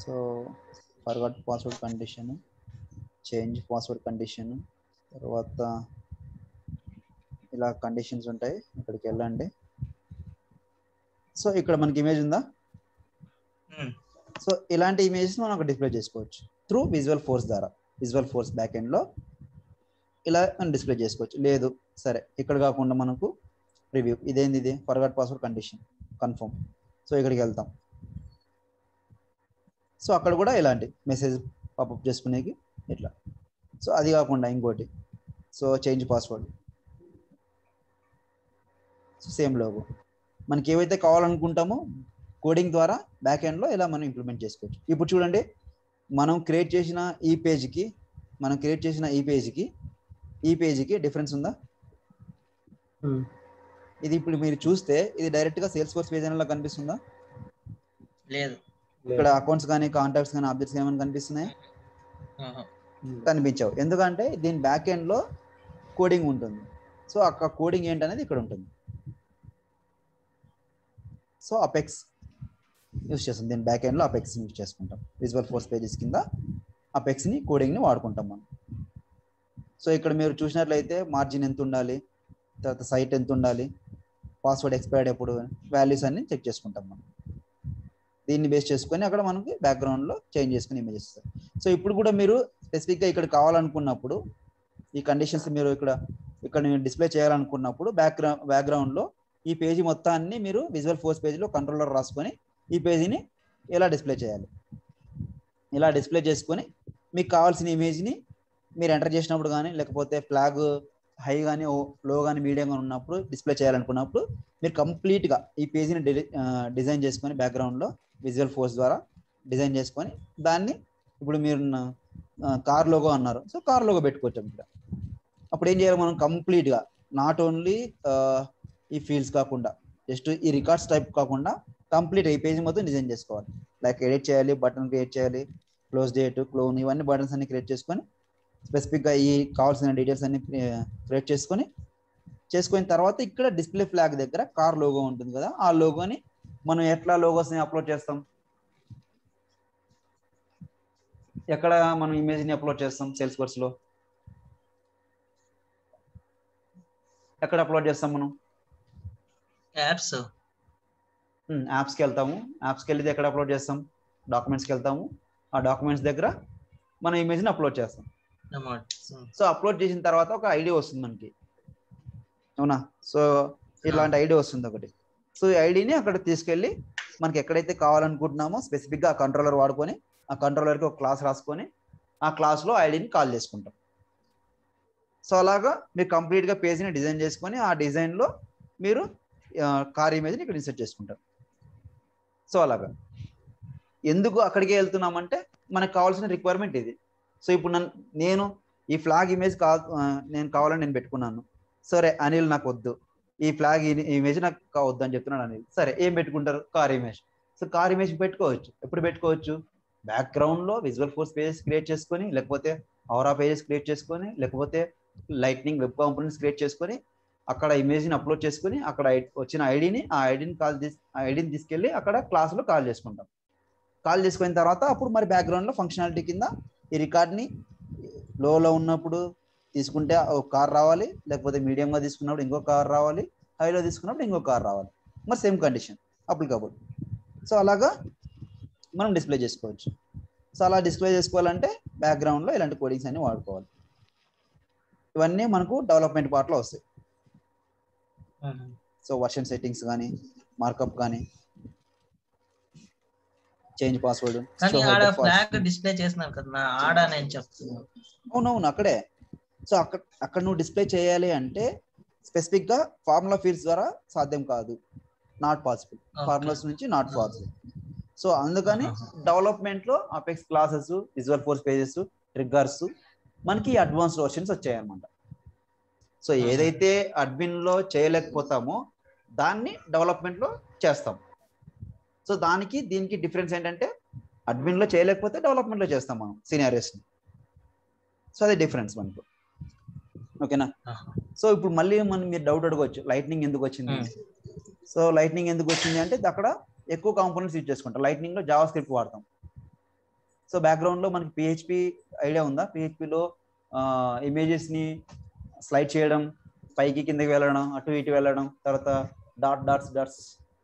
So forgot password condition, change password condition, తర్వాత ఇలా కండిషన్స్ ఉంటాయి. ఇక్కడికి వెళ్ళండి. సో ఇక్కడ మనకి ఇమేజ్ ఉందా, సో ఇలాంటి ఇమేజెస్ మనం అక్కడ డిస్ప్లే చేసుకోవచ్చు త్రూ విజువల్ ఫోర్స్ ద్వారా. విజువల్ ఫోర్స్ బ్యాక్ ఎండ్ లో ఇలా మనం డిస్ప్లే చేసుకోవచ్చు. లేదు సరే ఇక్కడ కాకుండా మనకు ప్రివ్యూ, ఇదేంది ఇది forgot password condition confirm. So ఇక్కడికి వెళ్తాం. సో అక్కడ కూడా ఇలాంటి మెసేజ్ పాపప్ చేసుకునేకి ఇట్లా. సో అది కాకుండా ఇంకోటి, so change password, same logo. మనకి ఏవైతే కావాలనుకుంటామో కోడింగ్ ద్వారా బ్యాక్ ఎండ్లో ఇలా మనం ఇంప్లిమెంట్ చేసుకోవచ్చు. ఇప్పుడు చూడండి, మనం క్రియేట్ చేసిన ఈ పేజ్కి డిఫరెన్స్ ఉందా? ఇది ఇప్పుడు మీరు చూస్తే ఇది డైరెక్ట్గా సేల్స్ ఫోర్స్ పేజ్ అనేలా కనిపిస్తుందా? లేదు. ఇక్కడ అకౌంట్స్ కానీ కాంటాక్ట్స్ కానీ ఆబ్జెక్ట్స్ ఏమైనా కనిపిస్తున్నాయి? కనిపించవు. ఎందుకంటే దీని బ్యాక్ ఎండ్లో కోడింగ్ ఉంటుంది. సో అక్కడ కోడింగ్ ఏంటనేది ఇక్కడ ఉంటుంది. సో అపెక్స్ యూజ్ చేస్తాం, దీని బ్యాక్ ఎండ్లో అపెక్స్ని యూజ్ చేసుకుంటాం. విజువల్ ఫోర్స్ పేజెస్ కింద అపెక్స్ని కోడింగ్ని వాడుకుంటాం మనం. సో ఇక్కడ మీరు చూసినట్లయితే మార్జిన్ ఎంత ఉండాలి, తర్వాత సైట్ ఎంత ఉండాలి, పాస్వర్డ్ ఎక్స్పైర్డ్ ఎప్పుడు, వాల్యూస్ అన్ని చెక్ చేసుకుంటాం మనం. దీన్ని బేస్ చేసుకొని అక్కడ మనకి బ్యాక్గ్రౌండ్లో చేంజ్ చేసుకుని ఇమేజ్ ఇస్తారు. సో ఇప్పుడు కూడా మీరు స్పెసిఫిక్గా ఇక్కడ కావాలనుకున్నప్పుడు ఈ కండిషన్స్ మీరు ఇక్కడ డిస్ప్లే చేయాలనుకున్నప్పుడు బ్యాక్గ్రౌండ్లో ఈ పేజీ మొత్తాన్ని మీరు విజువల్ ఫోర్స్ పేజీలో కంట్రోలర్ రాసుకొని ఈ పేజీని ఇలా డిస్ప్లే చేయాలి. ఇలా డిస్ప్లే చేసుకొని మీకు కావాల్సిన ఇమేజ్ని మీరు ఎంటర్ చేసినప్పుడు కానీ, లేకపోతే ఫ్లాగ్ హై కానీ లో కానీ మీడియం కానీ ఉన్నప్పుడు డిస్ప్లే చేయాలనుకున్నప్పుడు మీరు కంప్లీట్గా ఈ పేజీని డిజైన్ చేసుకొని బ్యాక్గ్రౌండ్లో విజువల్ ఫోర్స్ ద్వారా డిజైన్ చేసుకొని దాన్ని ఇప్పుడు మీరు కార్ లోగో అన్నారు, సో కార్ లోగో పెట్టుకోవచ్చు ఇక్కడ. అప్పుడు ఏం చేయాలి మనం కంప్లీట్గా, నాట్ ఓన్లీ ఈ ఫీల్డ్స్ కాకుండా, జస్ట్ ఈ రికార్డ్స్ టైప్ కాకుండా కంప్లీట్ ఈ పేజ్ మొత్తం డిజైన్ చేసుకోవాలి. లైక్ ఎడిట్ చేయాలి, బటన్ క్రియేట్ చేయాలి, క్లోజ్ డేట్, క్లోన్, ఇవన్నీ బటన్స్ అన్ని క్రియేట్ చేసుకొని స్పెసిఫిక్గా ఈ కావాల్సిన డీటెయిల్స్ అన్ని క్రియేట్ చేసుకొని తర్వాత ఇక్కడ డిస్ప్లే ఫ్లాగ్ దగ్గర కార్ లోగో ఉంటుంది కదా, ఆ లోగోని మనం ఎట్లా లోగోస్ని అప్లోడ్ చేస్తాం, ఎక్కడ మనం ఇమేజ్ని అప్లోడ్ చేస్తాం సేల్స్ ఫోర్స్లో, ఎక్కడ అప్లోడ్ చేస్తాం మనం? యాప్స్కి వెళ్తాము. యాప్స్కి వెళ్తే ఎక్కడ అప్లోడ్ చేస్తాం? డాక్యుమెంట్స్కి వెళ్తాము. ఆ డాక్యుమెంట్స్ దగ్గర మన ఇమేజ్ని అప్లోడ్ చేస్తాం. సో అప్లోడ్ చేసిన తర్వాత ఒక ఐడి వస్తుంది మనకి, అవునా? సో ఇలాంటి ఐడి వస్తుంది ఒకటి. సో ఈ ఐడిని అక్కడ తీసుకెళ్ళి మనకి ఎక్కడైతే కావాలనుకుంటున్నామో స్పెసిఫిక్గా ఆ కంట్రోలర్ వాడుకొని ఆ కంట్రోలర్కి ఒక క్లాస్ రాసుకొని ఆ క్లాస్లో ఐడిని కాల్ చేసుకుంటాం. సో అలాగా మీరు కంప్లీట్గా పేజ్ని డిజైన్ చేసుకొని ఆ డిజైన్లో మీరు కార్ ఇమేజ్ని ఇక్కడ ఇన్సర్ట్ చేసుకుంటాం. సో అలాగా ఎందుకు అక్కడికే వెళ్తున్నామంటే మనకు కావాల్సిన రిక్వైర్మెంట్ ఇది. సో ఇప్పుడు నేను ఈ ఫ్లాగ్ ఇమేజ్ నేను కావాలని నేను పెట్టుకున్నాను. సరే అనిల్ నాకు వద్దు, ఈ ఫ్లాగ్ ఇమేజ్ నాకు వద్దు అని చెప్తున్నాడు అనిల్. సరే ఏం పెట్టుకుంటారు? Car image. So car image పెట్టుకోవచ్చు. ఎప్పుడు పెట్టుకోవచ్చు? బ్యాక్గ్రౌండ్లో విజువల్ ఫోర్స్ పేజెస్ క్రియేట్ చేసుకొని, లేకపోతే ఆరా పేజెస్ క్రియేట్ చేసుకొని, లేకపోతే లైట్నింగ్ వెబ్ కాంపోనెంట్స్ క్రియేట్ చేసుకొని, అక్కడ ఇమేజ్ని అప్లోడ్ చేసుకొని, అక్కడ వచ్చిన ఆ ఐడిని తీసుకెళ్ళి అక్కడ క్లాస్లో కాల్ చేసుకుంటాం. కాల్ చేసుకున్న తర్వాత అప్పుడు మరి బ్యాక్గ్రౌండ్లో ఫంక్షనాలిటీ కింద ఈ రికార్డ్ని లోలో ఉన్నప్పుడు తీసుకుంటే ఒక కార్ రావాలి, లేకపోతే మీడియంగా తీసుకున్నప్పుడు ఇంకో కార్ రావాలి, హైలో తీసుకున్నప్పుడు ఇంకో కార్ రావాలి. మరి సేమ్ కండిషన్ అప్లికబుల్. సో అలాగా మనం డిస్ప్లే చేసుకోవచ్చు. సో అలా డిస్ప్లే చేసుకోవాలంటే బ్యాక్గ్రౌండ్లో ఇలాంటి కోడింగ్స్ అన్ని వాడుకోవాలి. ఇవన్నీ మనకు డెవలప్మెంట్ పార్ట్లో వస్తాయి. సో వర్షన్ సెట్టింగ్స్ కానీ, మార్కప్ కానీ, చేంజ్ పాస్వర్డ్. డిస్ప్లే చేస్తున్నారు కదా ఆడ నేను చెప్తున్నా. అవునవును అక్కడే. సో అక్కడ నువ్వు డిస్ప్లే చేయాలి అంటే స్పెసిఫిక్ గా ఫార్ములా ఫీల్డ్స్ ద్వారా సాధ్యం కాదు, నాట్ పాసిబుల్. ఫార్ములాస్ నుంచి నాట్ పాసిబుల్. సో అందుకని డెవలప్మెంట్ లో apex classes, visual force pages, triggers మనకి అడ్వాన్స్డ్ వర్షన్స్ వచ్చాయి అనమాట. సో ఏదైతే అడ్మిన్ లో చేయలేకపోతామో దాన్ని డెవలప్మెంట్ లో చేస్తాం. సో దీనికి డిఫరెన్స్ ఏంటంటే అడ్మిన్ లో చేయలేకపోతే డెవలప్మెంట్ లో చేస్తాం మనం సినారియోస్ ని. సో అదే డిఫరెన్స్ మనకు. ఓకేనా? సో ఇప్పుడు మళ్ళీ మీరు డౌట్ అడగవచ్చు, లైట్నింగ్ ఎందుకు వచ్చింది? సో లైట్నింగ్ ఎందుకు వచ్చింది అంటే అక్కడ ఎక్కువ కాంపోనెంట్స్ యూజ్ చేసుకుంటాం. లైట్నింగ్ లో జావా స్క్రిప్ట్ వాడతాం. సో బ్యాక్గ్రౌండ్ లో మనకి పిహెచ్పి ఐడియా ఉందా? పిహెచ్పిలో ఇమేజెస్ ని స్లైడ్ చేయడం, పైకి కిందకి వెళ్ళడం, అటు ఇటు వెళ్ళడం, తర్వాత డాట్స్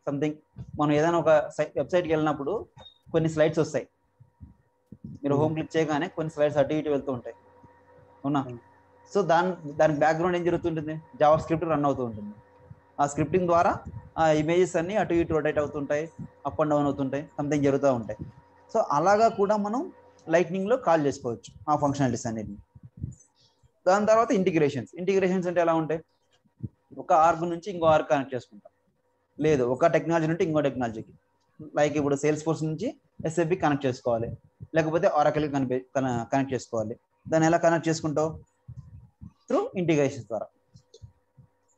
సంథింగ్. మనం ఏదైనా ఒక వెబ్సైట్కి వెళ్ళినప్పుడు కొన్ని స్లైడ్స్ వస్తాయి. మీరు హోమ్ క్లిక్ చేయగానే కొన్ని స్లైడ్స్ అటు ఇటు వెళ్తూ ఉంటాయి, అవునా? సో దానికి బ్యాక్గ్రౌండ్ ఏం జరుగుతుంటుంది? జావా స్క్రిప్ట్ రన్ అవుతూ ఉంటుంది. ఆ స్క్రిప్టింగ్ ద్వారా ఆ ఇమేజెస్ అన్ని అటు ఇటు రొటేట్ అవుతుంటాయి, అప్ అండ్ డౌన్ అవుతుంటాయి, సంథింగ్ జరుగుతూ ఉంటాయి. సో అలాగా కూడా మనం లైట్నింగ్లో కాల్ చేసుకోవచ్చు ఆ ఫంక్షనాలిటీస్ అన్నిటిని. దాని తర్వాత ఇంటిగ్రేషన్స్ అంటే ఎలా ఉంటాయి? ఒక ఆర్గ్ నుంచి ఇంకో ఆర్గ్ కనెక్ట్ చేసుకుంటాం, లేదు ఒక టెక్నాలజీ నుండి ఇంకో టెక్నాలజీకి. లైక్ ఇప్పుడు సేల్స్ ఫోర్స్ నుంచి ఎస్ఏపి కనెక్ట్ చేసుకోవాలి, లేకపోతే ఆరాకిల్ కనెక్ట్ చేసుకోవాలి. దాన్ని ఎలా కనెక్ట్ చేసుకుంటావు? త్రూ ఇంటిగ్రేషన్స్ ద్వారా.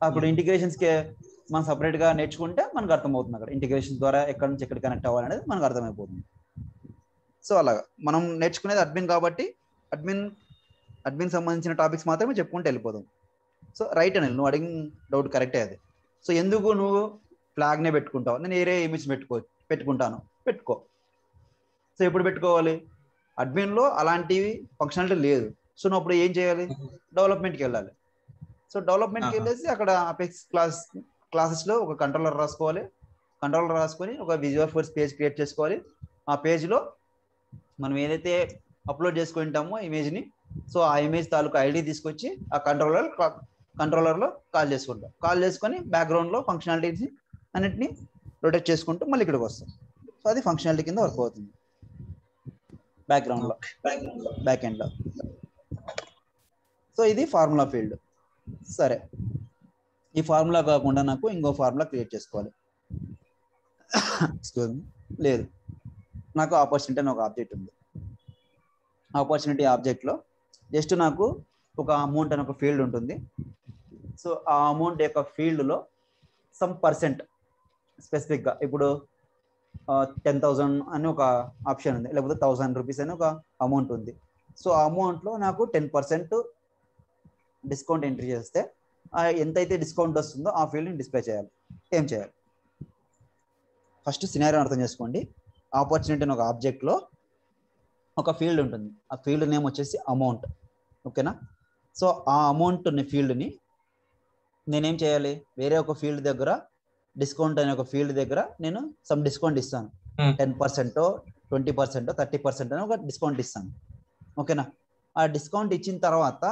అప్పుడు ఇంటిగ్రేషన్స్కి మనం సపరేట్గా నేర్చుకుంటే మనకు అర్థమవుతుంది. అక్కడ ఇంటిగ్రేషన్స్ ద్వారా ఎక్కడి నుంచి ఎక్కడ కనెక్ట్ అవ్వాలనేది మనకు అర్థమైపోతుంది. సో అలాగా మనం నేర్చుకునేది అడ్మిన్ కాబట్టి అడ్మిన్ సంబంధించిన టాపిక్స్ మాత్రమే చెప్పుకుంటూ వెళ్ళిపోదాం. సో రైట్ అని నువ్వు అడిగిన డౌట్ కరెక్టే అది. సో ఎందుకు నువ్వు ఫ్లాగ్నే పెట్టుకుంటావు? నేను ఏరే ఇమేజ్ పెట్టుకుంటాను, పెట్టుకో. సో ఎప్పుడు పెట్టుకోవాలి? అడ్మిన్లో అలాంటివి ఫంక్షనాలిటీ లేదు. సో నువ్వు అప్పుడు ఏం చేయాలి? డెవలప్మెంట్కి వెళ్ళాలి. సో డెవలప్మెంట్కి వెళ్ళేసి అక్కడ అపెక్స్ క్లాసెస్లో ఒక కంట్రోలర్ రాసుకొని ఒక విజువల్ ఫోర్స్ పేజ్ క్రియేట్ చేసుకోవాలి. ఆ పేజ్లో మనం ఏదైతే అప్లోడ్ చేసుకుంటామో ఇమేజ్ని, సో ఆ ఇమేజ్ తాలూకు ఐడి తీసుకొచ్చి ఆ కంట్రోలర్లో కాల్ చేసుకొని బ్యాక్గ్రౌండ్లో ఫంక్షనాలిటీస్ అన్నిటిని రొటేట్ చేసుకుంటూ మళ్ళీ ఇక్కడికి వస్తాం. సో అది ఫంక్షనాలిటీ కింద వర్క్ అవుతుంది బ్యాక్గ్రౌండ్లో, బ్యాక్ ఎండ్లో. సో ఇది ఫార్ములా ఫీల్డ్. సరే, ఈ ఫార్ములా కాకుండా నాకు ఇంకో ఫార్ములా క్రియేట్ చేసుకోవాలి. లేదు, నాకు ఆపర్చునిటీ అని ఒక ఆబ్జెక్ట్ ఉంది. ఆపర్చునిటీ ఆబ్జెక్ట్లో జస్ట్ నాకు ఒక అమౌంట్ అని ఒక ఫీల్డ్ ఉంటుంది. సో ఆ అమౌంట్ యొక్క ఫీల్డ్లో సమ్ పర్సెంట్ స్పెసిఫిక్గా ఇప్పుడు 10,000 అని ఒక ఆప్షన్ ఉంది, లేకపోతే 1,000 రూపీస్ అని ఒక అమౌంట్ ఉంది. సో ఆ అమౌంట్లో నాకు 10% డిస్కౌంట్ ఎంట్రీ చేస్తే ఎంతైతే డిస్కౌంట్ వస్తుందో ఆ ఫీల్డ్ని డిస్ప్లే చేయాలి. ఏం చేయాలి? ఫస్ట్ సినారియో అర్థం చేసుకోండి. ఆపర్చునిటీ అని ఒక ఆబ్జెక్ట్లో ఒక ఫీల్డ్ ఉంటుంది. ఆ ఫీల్డ్ నేమ్ వచ్చేసి అమౌంట్. ఓకేనా? సో ఆ అమౌంట్ అనే ఫీల్డ్ని నేనేం చేయాలి? వేరే ఒక ఫీల్డ్ దగ్గర డిస్కౌంట్ అనే ఒక ఫీల్డ్ దగ్గర నేను సమ్ డిస్కౌంట్ ఇస్తాను. 10%, 20%, 30% అని ఒక డిస్కౌంట్ ఇస్తాను. ఓకేనా? ఆ డిస్కౌంట్ ఇచ్చిన తర్వాత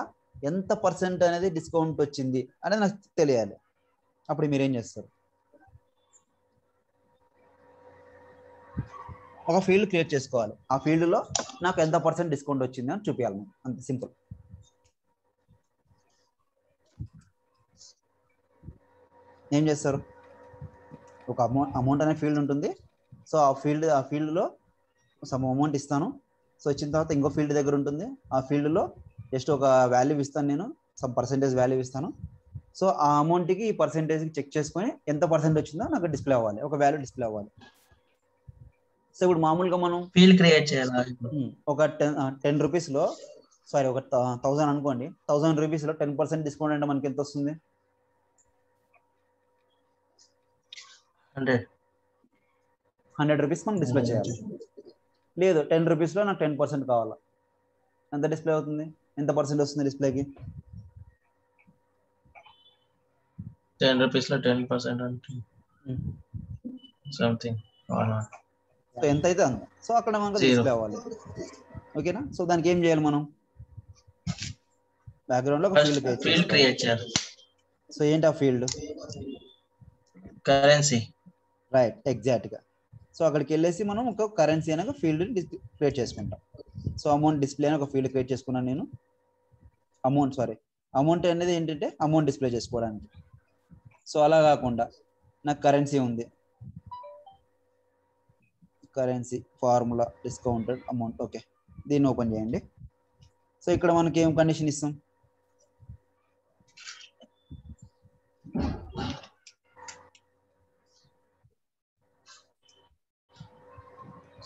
ఎంత పర్సెంట్ అనేది డిస్కౌంట్ వచ్చింది అనేది నాకు తెలియాలి. అప్పుడు మీరేం చేస్తారు? ఒక ఫీల్డ్ క్రియేట్ చేసుకోవాలి. ఆ ఫీల్డ్లో నాకు ఎంత పర్సెంట్ డిస్కౌంట్ వచ్చింది అని చూపించాలి. అంత సింపుల్. ఏం చేస్తారు? ఒక అమౌంట్ అనే ఫీల్డ్ ఉంటుంది. సో ఆ ఫీల్డ్లో సమ్ అమౌంట్ ఇస్తాను. సో ఇచ్చిన తర్వాత ఇంకో ఫీల్డ్ దగ్గర ఉంటుంది. ఆ ఫీల్డ్లో జస్ట్ ఒక వాల్యూ ఇస్తాను, నేను సమ్ పర్సెంటేజ్ వాల్యూ ఇస్తాను. సో ఆ అమౌంట్కి ఈ పర్సెంటేజ్కి చెక్ చేసుకొని ఎంత పర్సెంట్ వచ్చిందో నాకు డిస్ప్లే అవ్వాలి, ఒక వాల్యూ డిస్ప్లే అవ్వాలి. సో ఇప్పుడు మామూలుగా మనం ఫీల్డ్ క్రియేట్ చేయాలి. ఒక 10 రూపీస్లో సారీ ఒక 1000 అనుకోండి, 1000 రూపీస్లో 10% డిస్కౌంట్ అంటే మనకి ఎంత వస్తుంది? 100 రూపీస్ మనం డిస్ప్లే చేయాలి. లేదు 10 రూపీస్లో నాకు 10% కావాలా, ఎంత డిస్ప్లే అవుతుంది? ఎంత పర్సెంట్ వస్తుంది డిస్ప్లేకి? 10 రూపీస్లో 10% అంటే సంథింగ్. సో ఎంత అయితే అంత. సో అక్కడ మనకు డిస్ప్లే అవ్వాలి. ఓకేనా? సో దానికి ఏం చేయాలి మనం? బ్యాక్గ్రౌండ్ లో ఒక ఫీల్డ్ క్రియేట్ చేయాలి. సో ఏంటి ఆ ఫీల్డ్? కరెన్సీ. రైట్, ఎగ్జాక్ట్ గా. సో అక్కడికి వెళ్ళేసి మనం ఒక కరెన్సీ అనే ఒక ఫీల్డ్ క్రియేట్ చేసుకుంటాం. సో అమౌంట్ డిస్ప్లే అని ఒక ఫీల్డ్ క్రియేట్ చేసుకున్నాను నేను. అమౌంట్ అనేది ఏంటంటే అమౌంట్ డిస్ప్లే చేసుకోవడానికి. సో అలా కాకుండా నాకు కరెన్సీ ఉంది, currency formula discounted amount. Okay, దీన్ని ఓపెన్ చేయండి. సో ఇక్కడ మనకి ఏం కండిషన్ ఇస్తాం?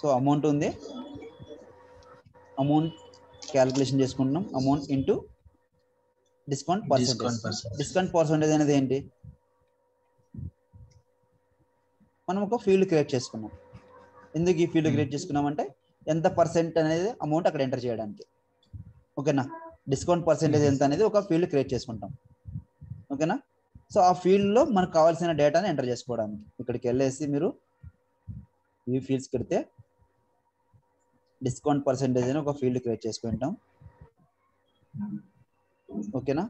సో అమౌంట్ ఉంది, అమౌంట్ క్యాలిక్యులేషన్ చేసుకుంటున్నాం, amount into discount percentage. Discount percentage అనేది ఏంటి? మనం ఒక ఫీల్డ్ క్రియేట్ చేసుకున్నాం. ఎందుకు ఈ ఫీల్డ్ క్రియేట్ చేసుకున్నామంటే ఎంత పర్సెంట్ అనేది అమౌంట్ అక్కడ ఎంటర్ చేయడానికి. ఓకేనా? డిస్కౌంట్ పర్సెంటేజ్ ఎంత అనేది ఒక ఫీల్డ్ క్రియేట్ చేసుకుంటాం. ఓకేనా? సో ఆ ఫీల్డ్లో మనకు కావాల్సిన డేటాని ఎంటర్ చేసుకోవడానికి ఇక్కడికి వెళ్ళేసి మీరు ఈ ఫీల్డ్స్ పెడితే డిస్కౌంట్ పర్సెంటేజ్ అని ఒక ఫీల్డ్ క్రియేట్ చేసుకుంటాం. ఓకేనా?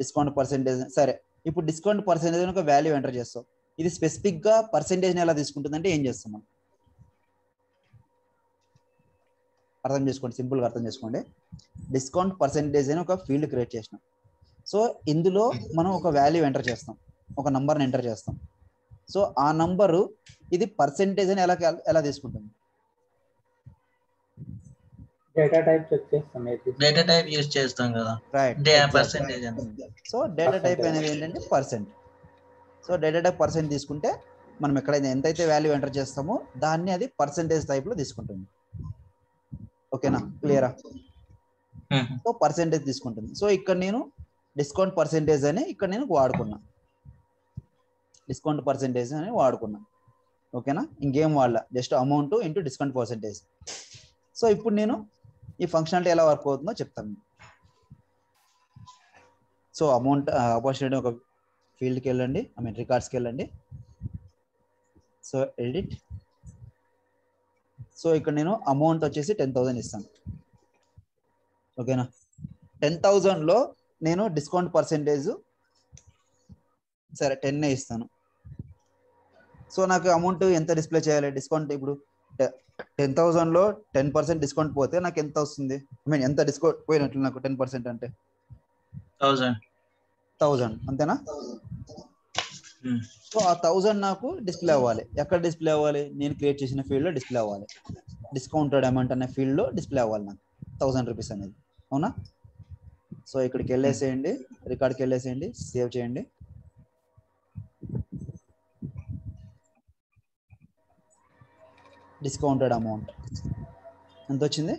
Discount percentage. సరే, ఇప్పుడు డిస్కౌంట్ పర్సెంటేజ్ అని ఒక వాల్యూ ఎంటర్ చేస్తాం. ఇది స్పెసిఫిక్గా పర్సెంటేజ్ని ఎలా తీసుకుంటుందంటే ఏం చేస్తాం మనం అర్థం చేసుకోండి, సింపుల్గా అర్థం చేసుకోండి. డిస్కౌంట్ పర్సెంటేజ్ అని ఒక ఫీల్డ్ క్రియేట్ చేసినాం. సో ఇందులో మనం ఒక వాల్యూ ఎంటర్ చేస్తాం, ఒక నంబర్ని ఎంటర్ చేస్తాం. సో ఆ నంబరు ఇది పర్సెంటేజ్ అని ఎలా తీసుకుంటుంది? డేటా టైప్ చెక్ చేస్తాం, డేటా టైప్ యూస్ చేస్తాం కదా. Right, percentage. So data type అనేది ఏంటంటే percent. So data type percent తీసుకుంటే మనం ఎక్కడైతే ఎంతైతే వాల్యూ ఎంటర్ చేస్తామో దాన్ని అది పర్సెంటేజ్ టైప్లో తీసుకుంటుంది. ఓకేనా? క్లియరా? సో పర్సెంటేజ్ తీసుకుంటుంది. సో ఇక్కడ నేను డిస్కౌంట్ పర్సెంటేజ్ అని ఇక్కడ నేను వాడుకున్నా, డిస్కౌంట్ పర్సెంటేజ్ అని వాడుకున్నా. ఓకేనా? ఇంకేం వాడలా, just amount into discount percentage. So ఇప్పుడు నేను ఈ ఫంక్షనాలిటీ ఎలా వర్క్ అవుతుందో చెప్తాను. సో అమౌంట్ ఆపర్చునిటీ ఒక ఫీల్డ్కి వెళ్ళండి, రికార్డ్స్కి వెళ్ళండి. So edit. సో ఇక్కడ నేను అమౌంట్ వచ్చేసి 10,000 ఇస్తాను. ఓకేనా? 10,000లో నేను డిస్కౌంట్ పర్సెంటేజ్ సరే 10 ఇస్తాను. సో నాకు అమౌంట్ ఎంత డిస్ప్లే చేయాలి? డిస్కౌంట్ ఇప్పుడు 10,000లో 10% డిస్కౌంట్ పోతే నాకు ఎంత వస్తుంది? ఎంత డిస్కౌంట్ పోయినట్లు నాకు 10% అంటే 1000 అంతేనా? సో ఆ 1000 నాకు డిస్ప్లే అవ్వాలి. ఎక్కడ డిస్ప్లే అవ్వాలి? నేను క్రియేట్ చేసిన ఫీల్డ్లో డిస్ప్లే అవ్వాలి. డిస్కౌంటెడ్ అమౌంట్ అనే ఫీల్డ్లో డిస్ప్లే అవ్వాలి నాకు 1000 రూపీస్ అనేది. అవునా? సో ఇక్కడికి వెళ్ళేసేయండి, రికార్డ్కి వెళ్ళేసేయండి, సేవ్ చేయండి. డిస్కౌంటెడ్ అమౌంట్ ఎంత వచ్చింది?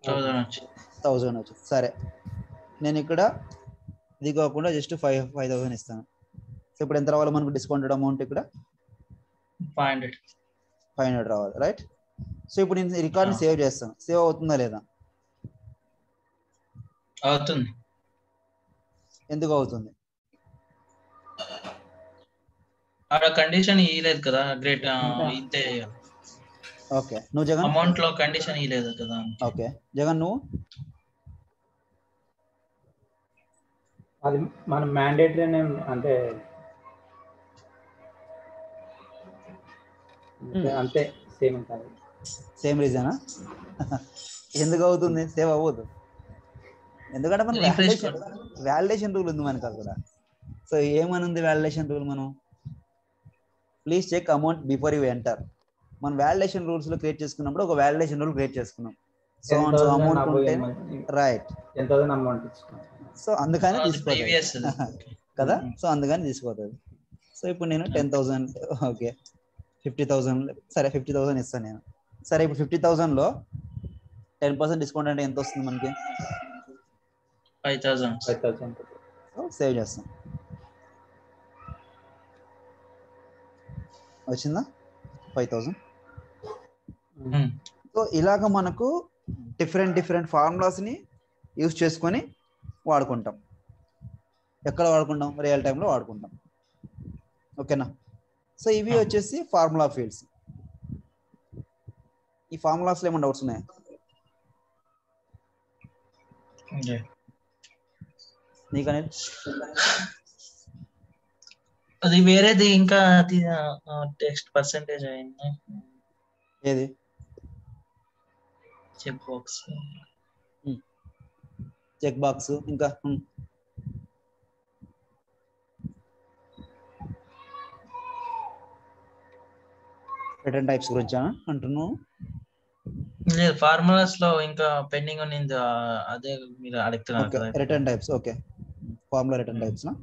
1000 వచ్చింది. సరే, నేను ఇక్కడ ఇది కాకుండా జస్ట్ 5,000 ఇస్తాను. సో ఇప్పుడు ఎంత రావాలి మనకు డిస్కౌంటెడ్ అమౌంట్? ఇక్కడ 500 రావాలి. రైట్? సో ఇప్పుడు నేను రికార్డ్ని సేవ్ చేస్తాను. సేవ్ అవుతుందా లేదా? అవుతుంది. ఎందుకు అవుతుంది? కండిషన్ ఇయలేదు కదా. గ్రేట్. ఇంతే. ఓకే, నువ్వు జగన్ అమౌంట్ లో కండిషన్ ఇయలేదు కదా. ఓకే జగన్, నువ్వు అది మన మ్యాండేటరీ అంటే అంతే సేమ్ ఉంటుంది. సేమ్ రీజనా? ఎందుకు అవుతుంది? సేవ్ అవ్వదు. ఎందుకంటే మనకి వ్యాలిడేషన్ రూల్ ఉంది మనకి అక్కడ. సో ఏమని ఉంది వాలిడేషన్ రూల్? మనం please check amount before you enter. మనం వాలిడేషన్ రూల్స్ లో క్రియేట్ చేసుకున్నప్పుడు ఒక వాలిడేషన్ రూల్ క్రియేట్ చేసుకున్నాం. సో సో అమౌంట్ ఉంటే రైట్, 10,000 అమౌంట్ ఇచ్చుకున్నాను. సో అందుకని అది తీసుకోవాలి previous. కదా. సో అందుకని తీసుకోతుంది. సో ఇప్పుడు నేను 10,000 ఓకే 50,000 సరే 50,000 ఇస్తాను నేను. సరే ఇప్పుడు 50,000 లో 10% డిస్కౌంట్ అంటే ఎంత వస్తుంది మనకి? 5,000. 5,000. సో సేవ్ చేస్తాం. వచ్చిందా 5,000? సో ఇలాగ మనకు డిఫరెంట్ ఫార్ములాస్ని యూజ్ చేసుకొని వాడుకుంటాం. ఎక్కడ వాడుకుంటాం? రియల్ టైంలో వాడుకుంటాం. ఓకేనా. సో ఇవి వచ్చేసి ఫార్ములా ఫీల్డ్స్. ఈ ఫార్ములాస్లో ఏమైనా డౌట్స్ ఉన్నాయా? నీకనే అది వేరేది ఇంకా అది టెక్స్ట్ పర్సెంటేజ్ అయింది. ఏది? Check box. చెక్ బాక్స్ ఇంకా రిటర్న్ టైప్స్ గురించా అంటున్నావు? లేదు, ఫార్ములాస్ లో ఇంకా పెండింగ్ ఉన్నింది, అదే మీరు అడుగుతున్నారు ఓకే కదా. Return types. Okay formula return types నా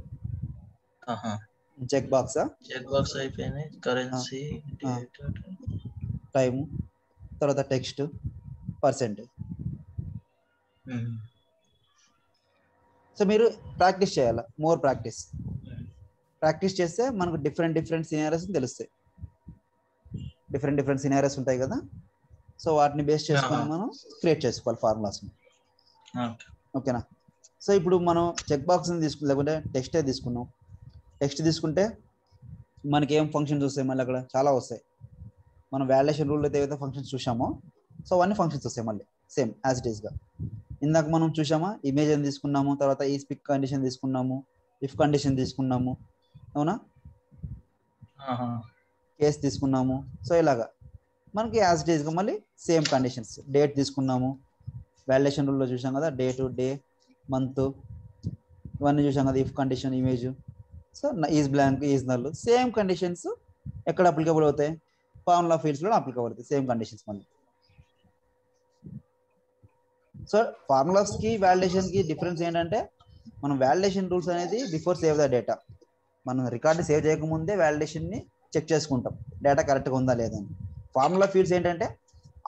చెక్ బాక్సా? చెక్ బాక్స్ అయిపోయింది. కరెన్సీ, టైము, తర్వాత టెక్స్ట్, పర్సెంటేజ్. సో మీరు ప్రాక్టీస్ చేయాలి, మోర్ ప్రాక్టీస్ చేస్తే మనకు డిఫరెంట్ సినారియోస్ తెలుస్తాయి. డిఫరెంట్ సినారియోస్ ఉంటాయి కదా. సో వాటిని బేస్ చేసుకొని మనం క్రియేట్ చేసుకోవాలి ఫార్ములాస్ని. ఓకేనా. సో ఇప్పుడు మనం చెక్ బాక్స్ని తీసుకుని లేకుంటే టెక్స్టే తీసుకున్నాం. టెక్స్ట్ తీసుకుంటే మనకి ఏం ఫంక్షన్స్ వస్తాయి? మళ్ళీ అక్కడ చాలా వస్తాయి. మనం వాలిడేషన్ రూల్లో ఏవైతే ఫంక్షన్స్ చూసామో సో అవన్నీ ఫంక్షన్స్ వస్తాయి మళ్ళీ సేమ్ యాజ్ ఇట్ ఈస్గా. ఇందాక మనం చూసామా, ఇమేజ్ అని తీసుకున్నాము, తర్వాత ఈ స్పిక్ కండిషన్ తీసుకున్నాము, ఇఫ్ కండిషన్ తీసుకున్నాము, అవునా, కేస్ తీసుకున్నాము. సో ఇలాగా మనకి యాజ్ ఇట్ ఈస్గా మళ్ళీ సేమ్ కండిషన్స్. డేట్ తీసుకున్నాము, వాలిడేషన్ రూల్లో చూసాం కదా, డేటు, డే, మంత్, ఇవన్నీ చూసాం కదా. If condition, image, so is blank, is null, same conditions ఎక్కడ అప్లికబుల్ అవుతాయి? ఫార్ములా ఫీల్డ్స్లో అప్లికబుల్ అవుతాయి సేమ్ కండిషన్స్ మళ్ళీ. సో ఫార్ములాస్కి వాలిడేషన్కి డిఫరెన్స్ ఏంటంటే, మనం వాలిడేషన్ రూల్స్ అనేది బిఫోర్ సేవ్ ద డేటా. మనం రికార్డు సేవ్ చేయకముందే వాలిడేషన్ని చెక్ చేసుకుంటాం డేటా కరెక్ట్గా ఉందా లేదని. ఫార్ములా ఫీల్డ్స్ ఏంటంటే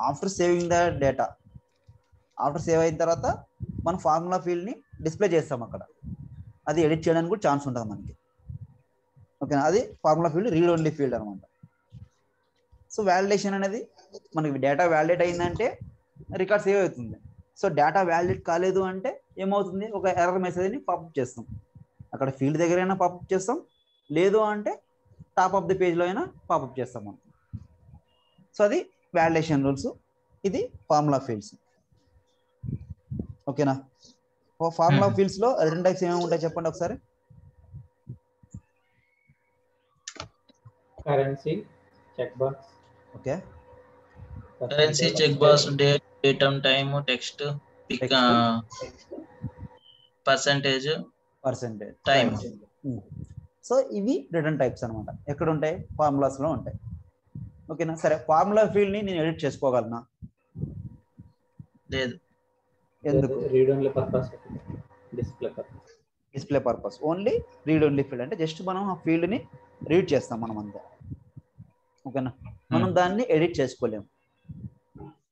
after saving the data, after save అయిన తర్వాత మనం ఫార్ములా ఫీల్డ్ని డిస్ప్లే చేస్తాం అక్కడ. అది ఎడిట్ చేయడానికి కూడా ఛాన్స్ ఉంటుంది మనకి. ఓకేనా. అది formula field read only field అనమాట. సో వాలిడేషన్ అనేది మనకి డేటా వ్యాలిడేట్ అయిందంటే రికార్డ్ సేవ్ అవుతుంది. సో డేటా వ్యాలిడేట్ కాలేదు అంటే ఏమవుతుంది? ఒక ఎర్రర్ మెసేజ్ని పాపప్ చేస్తాం. అక్కడ ఫీల్డ్ దగ్గర అయినా పాపప్ చేస్తాం, లేదు అంటే టాప్ ఆఫ్ ది పేజ్లో అయినా పాపప్ చేస్తాం మనం. సో అది వాలిడేషన్ రూల్స్, ఇది ఫార్ములా ఫీల్డ్స్. ఓకేనా. ఫార్ములా ఫీల్డ్స్లో రిటర్న్ టైప్స్ ఏమేమి ఉంటాయి చెప్పండి ఒకసారి. Currency, check box. Okay. Currency, check box, date, datum, time, text, percentage, time. So ఇవి రిటర్న్ టైప్స్ అనమాట. ఎక్కడ ఉంటాయి? ఫార్ములాస్లో ఉంటాయి. ఓకేనా. సరే ఫార్ములా ఫీల్డ్ని నేను ఎడిట్ చేసుకోగలనా? లేదు. ఎందుకు? Read only purpose, display purpose. Only read only field అంటే జస్ట్ మనం ఆ ఫీల్డ్ని రీడ్ చేస్తాం మనం అంతే. ఓకేనా. మనం దాన్ని ఎడిట్ చేసుకోలేము.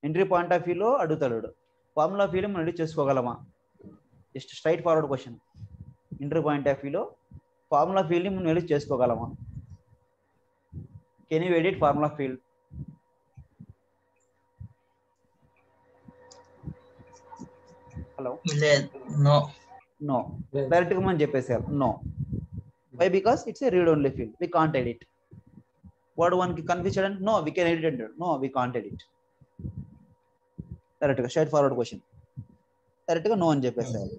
ఎంట్రీ పాయింట్ ఆఫ్ వ్యూలో అడుగుతాడు, ఫార్ములా ఫీల్డ్ మనం ఎడిట్ చేసుకోగలమా? Just straightforward question. Entry point of వ్యూలో ఫార్ములా ఫీల్డ్ని మనం ఎడిట్ చేసుకోగలమా? Can you edit formula field? Hello. No డైరెక్ట్గా మనం చెప్పేసారు no. Why? Because it's a read only field, we can't edit. వాడు వన్కి కన్ఫ్యూజ్ చేయడానికి నో వి కెన్ ఎడిట్ అంటాడు. No we can't edit. డైరెక్ట్గా స్ట్రైట్ ఫార్వర్డ్ క్వశ్చన్, డైరెక్ట్గా నో అని చెప్పేసారు.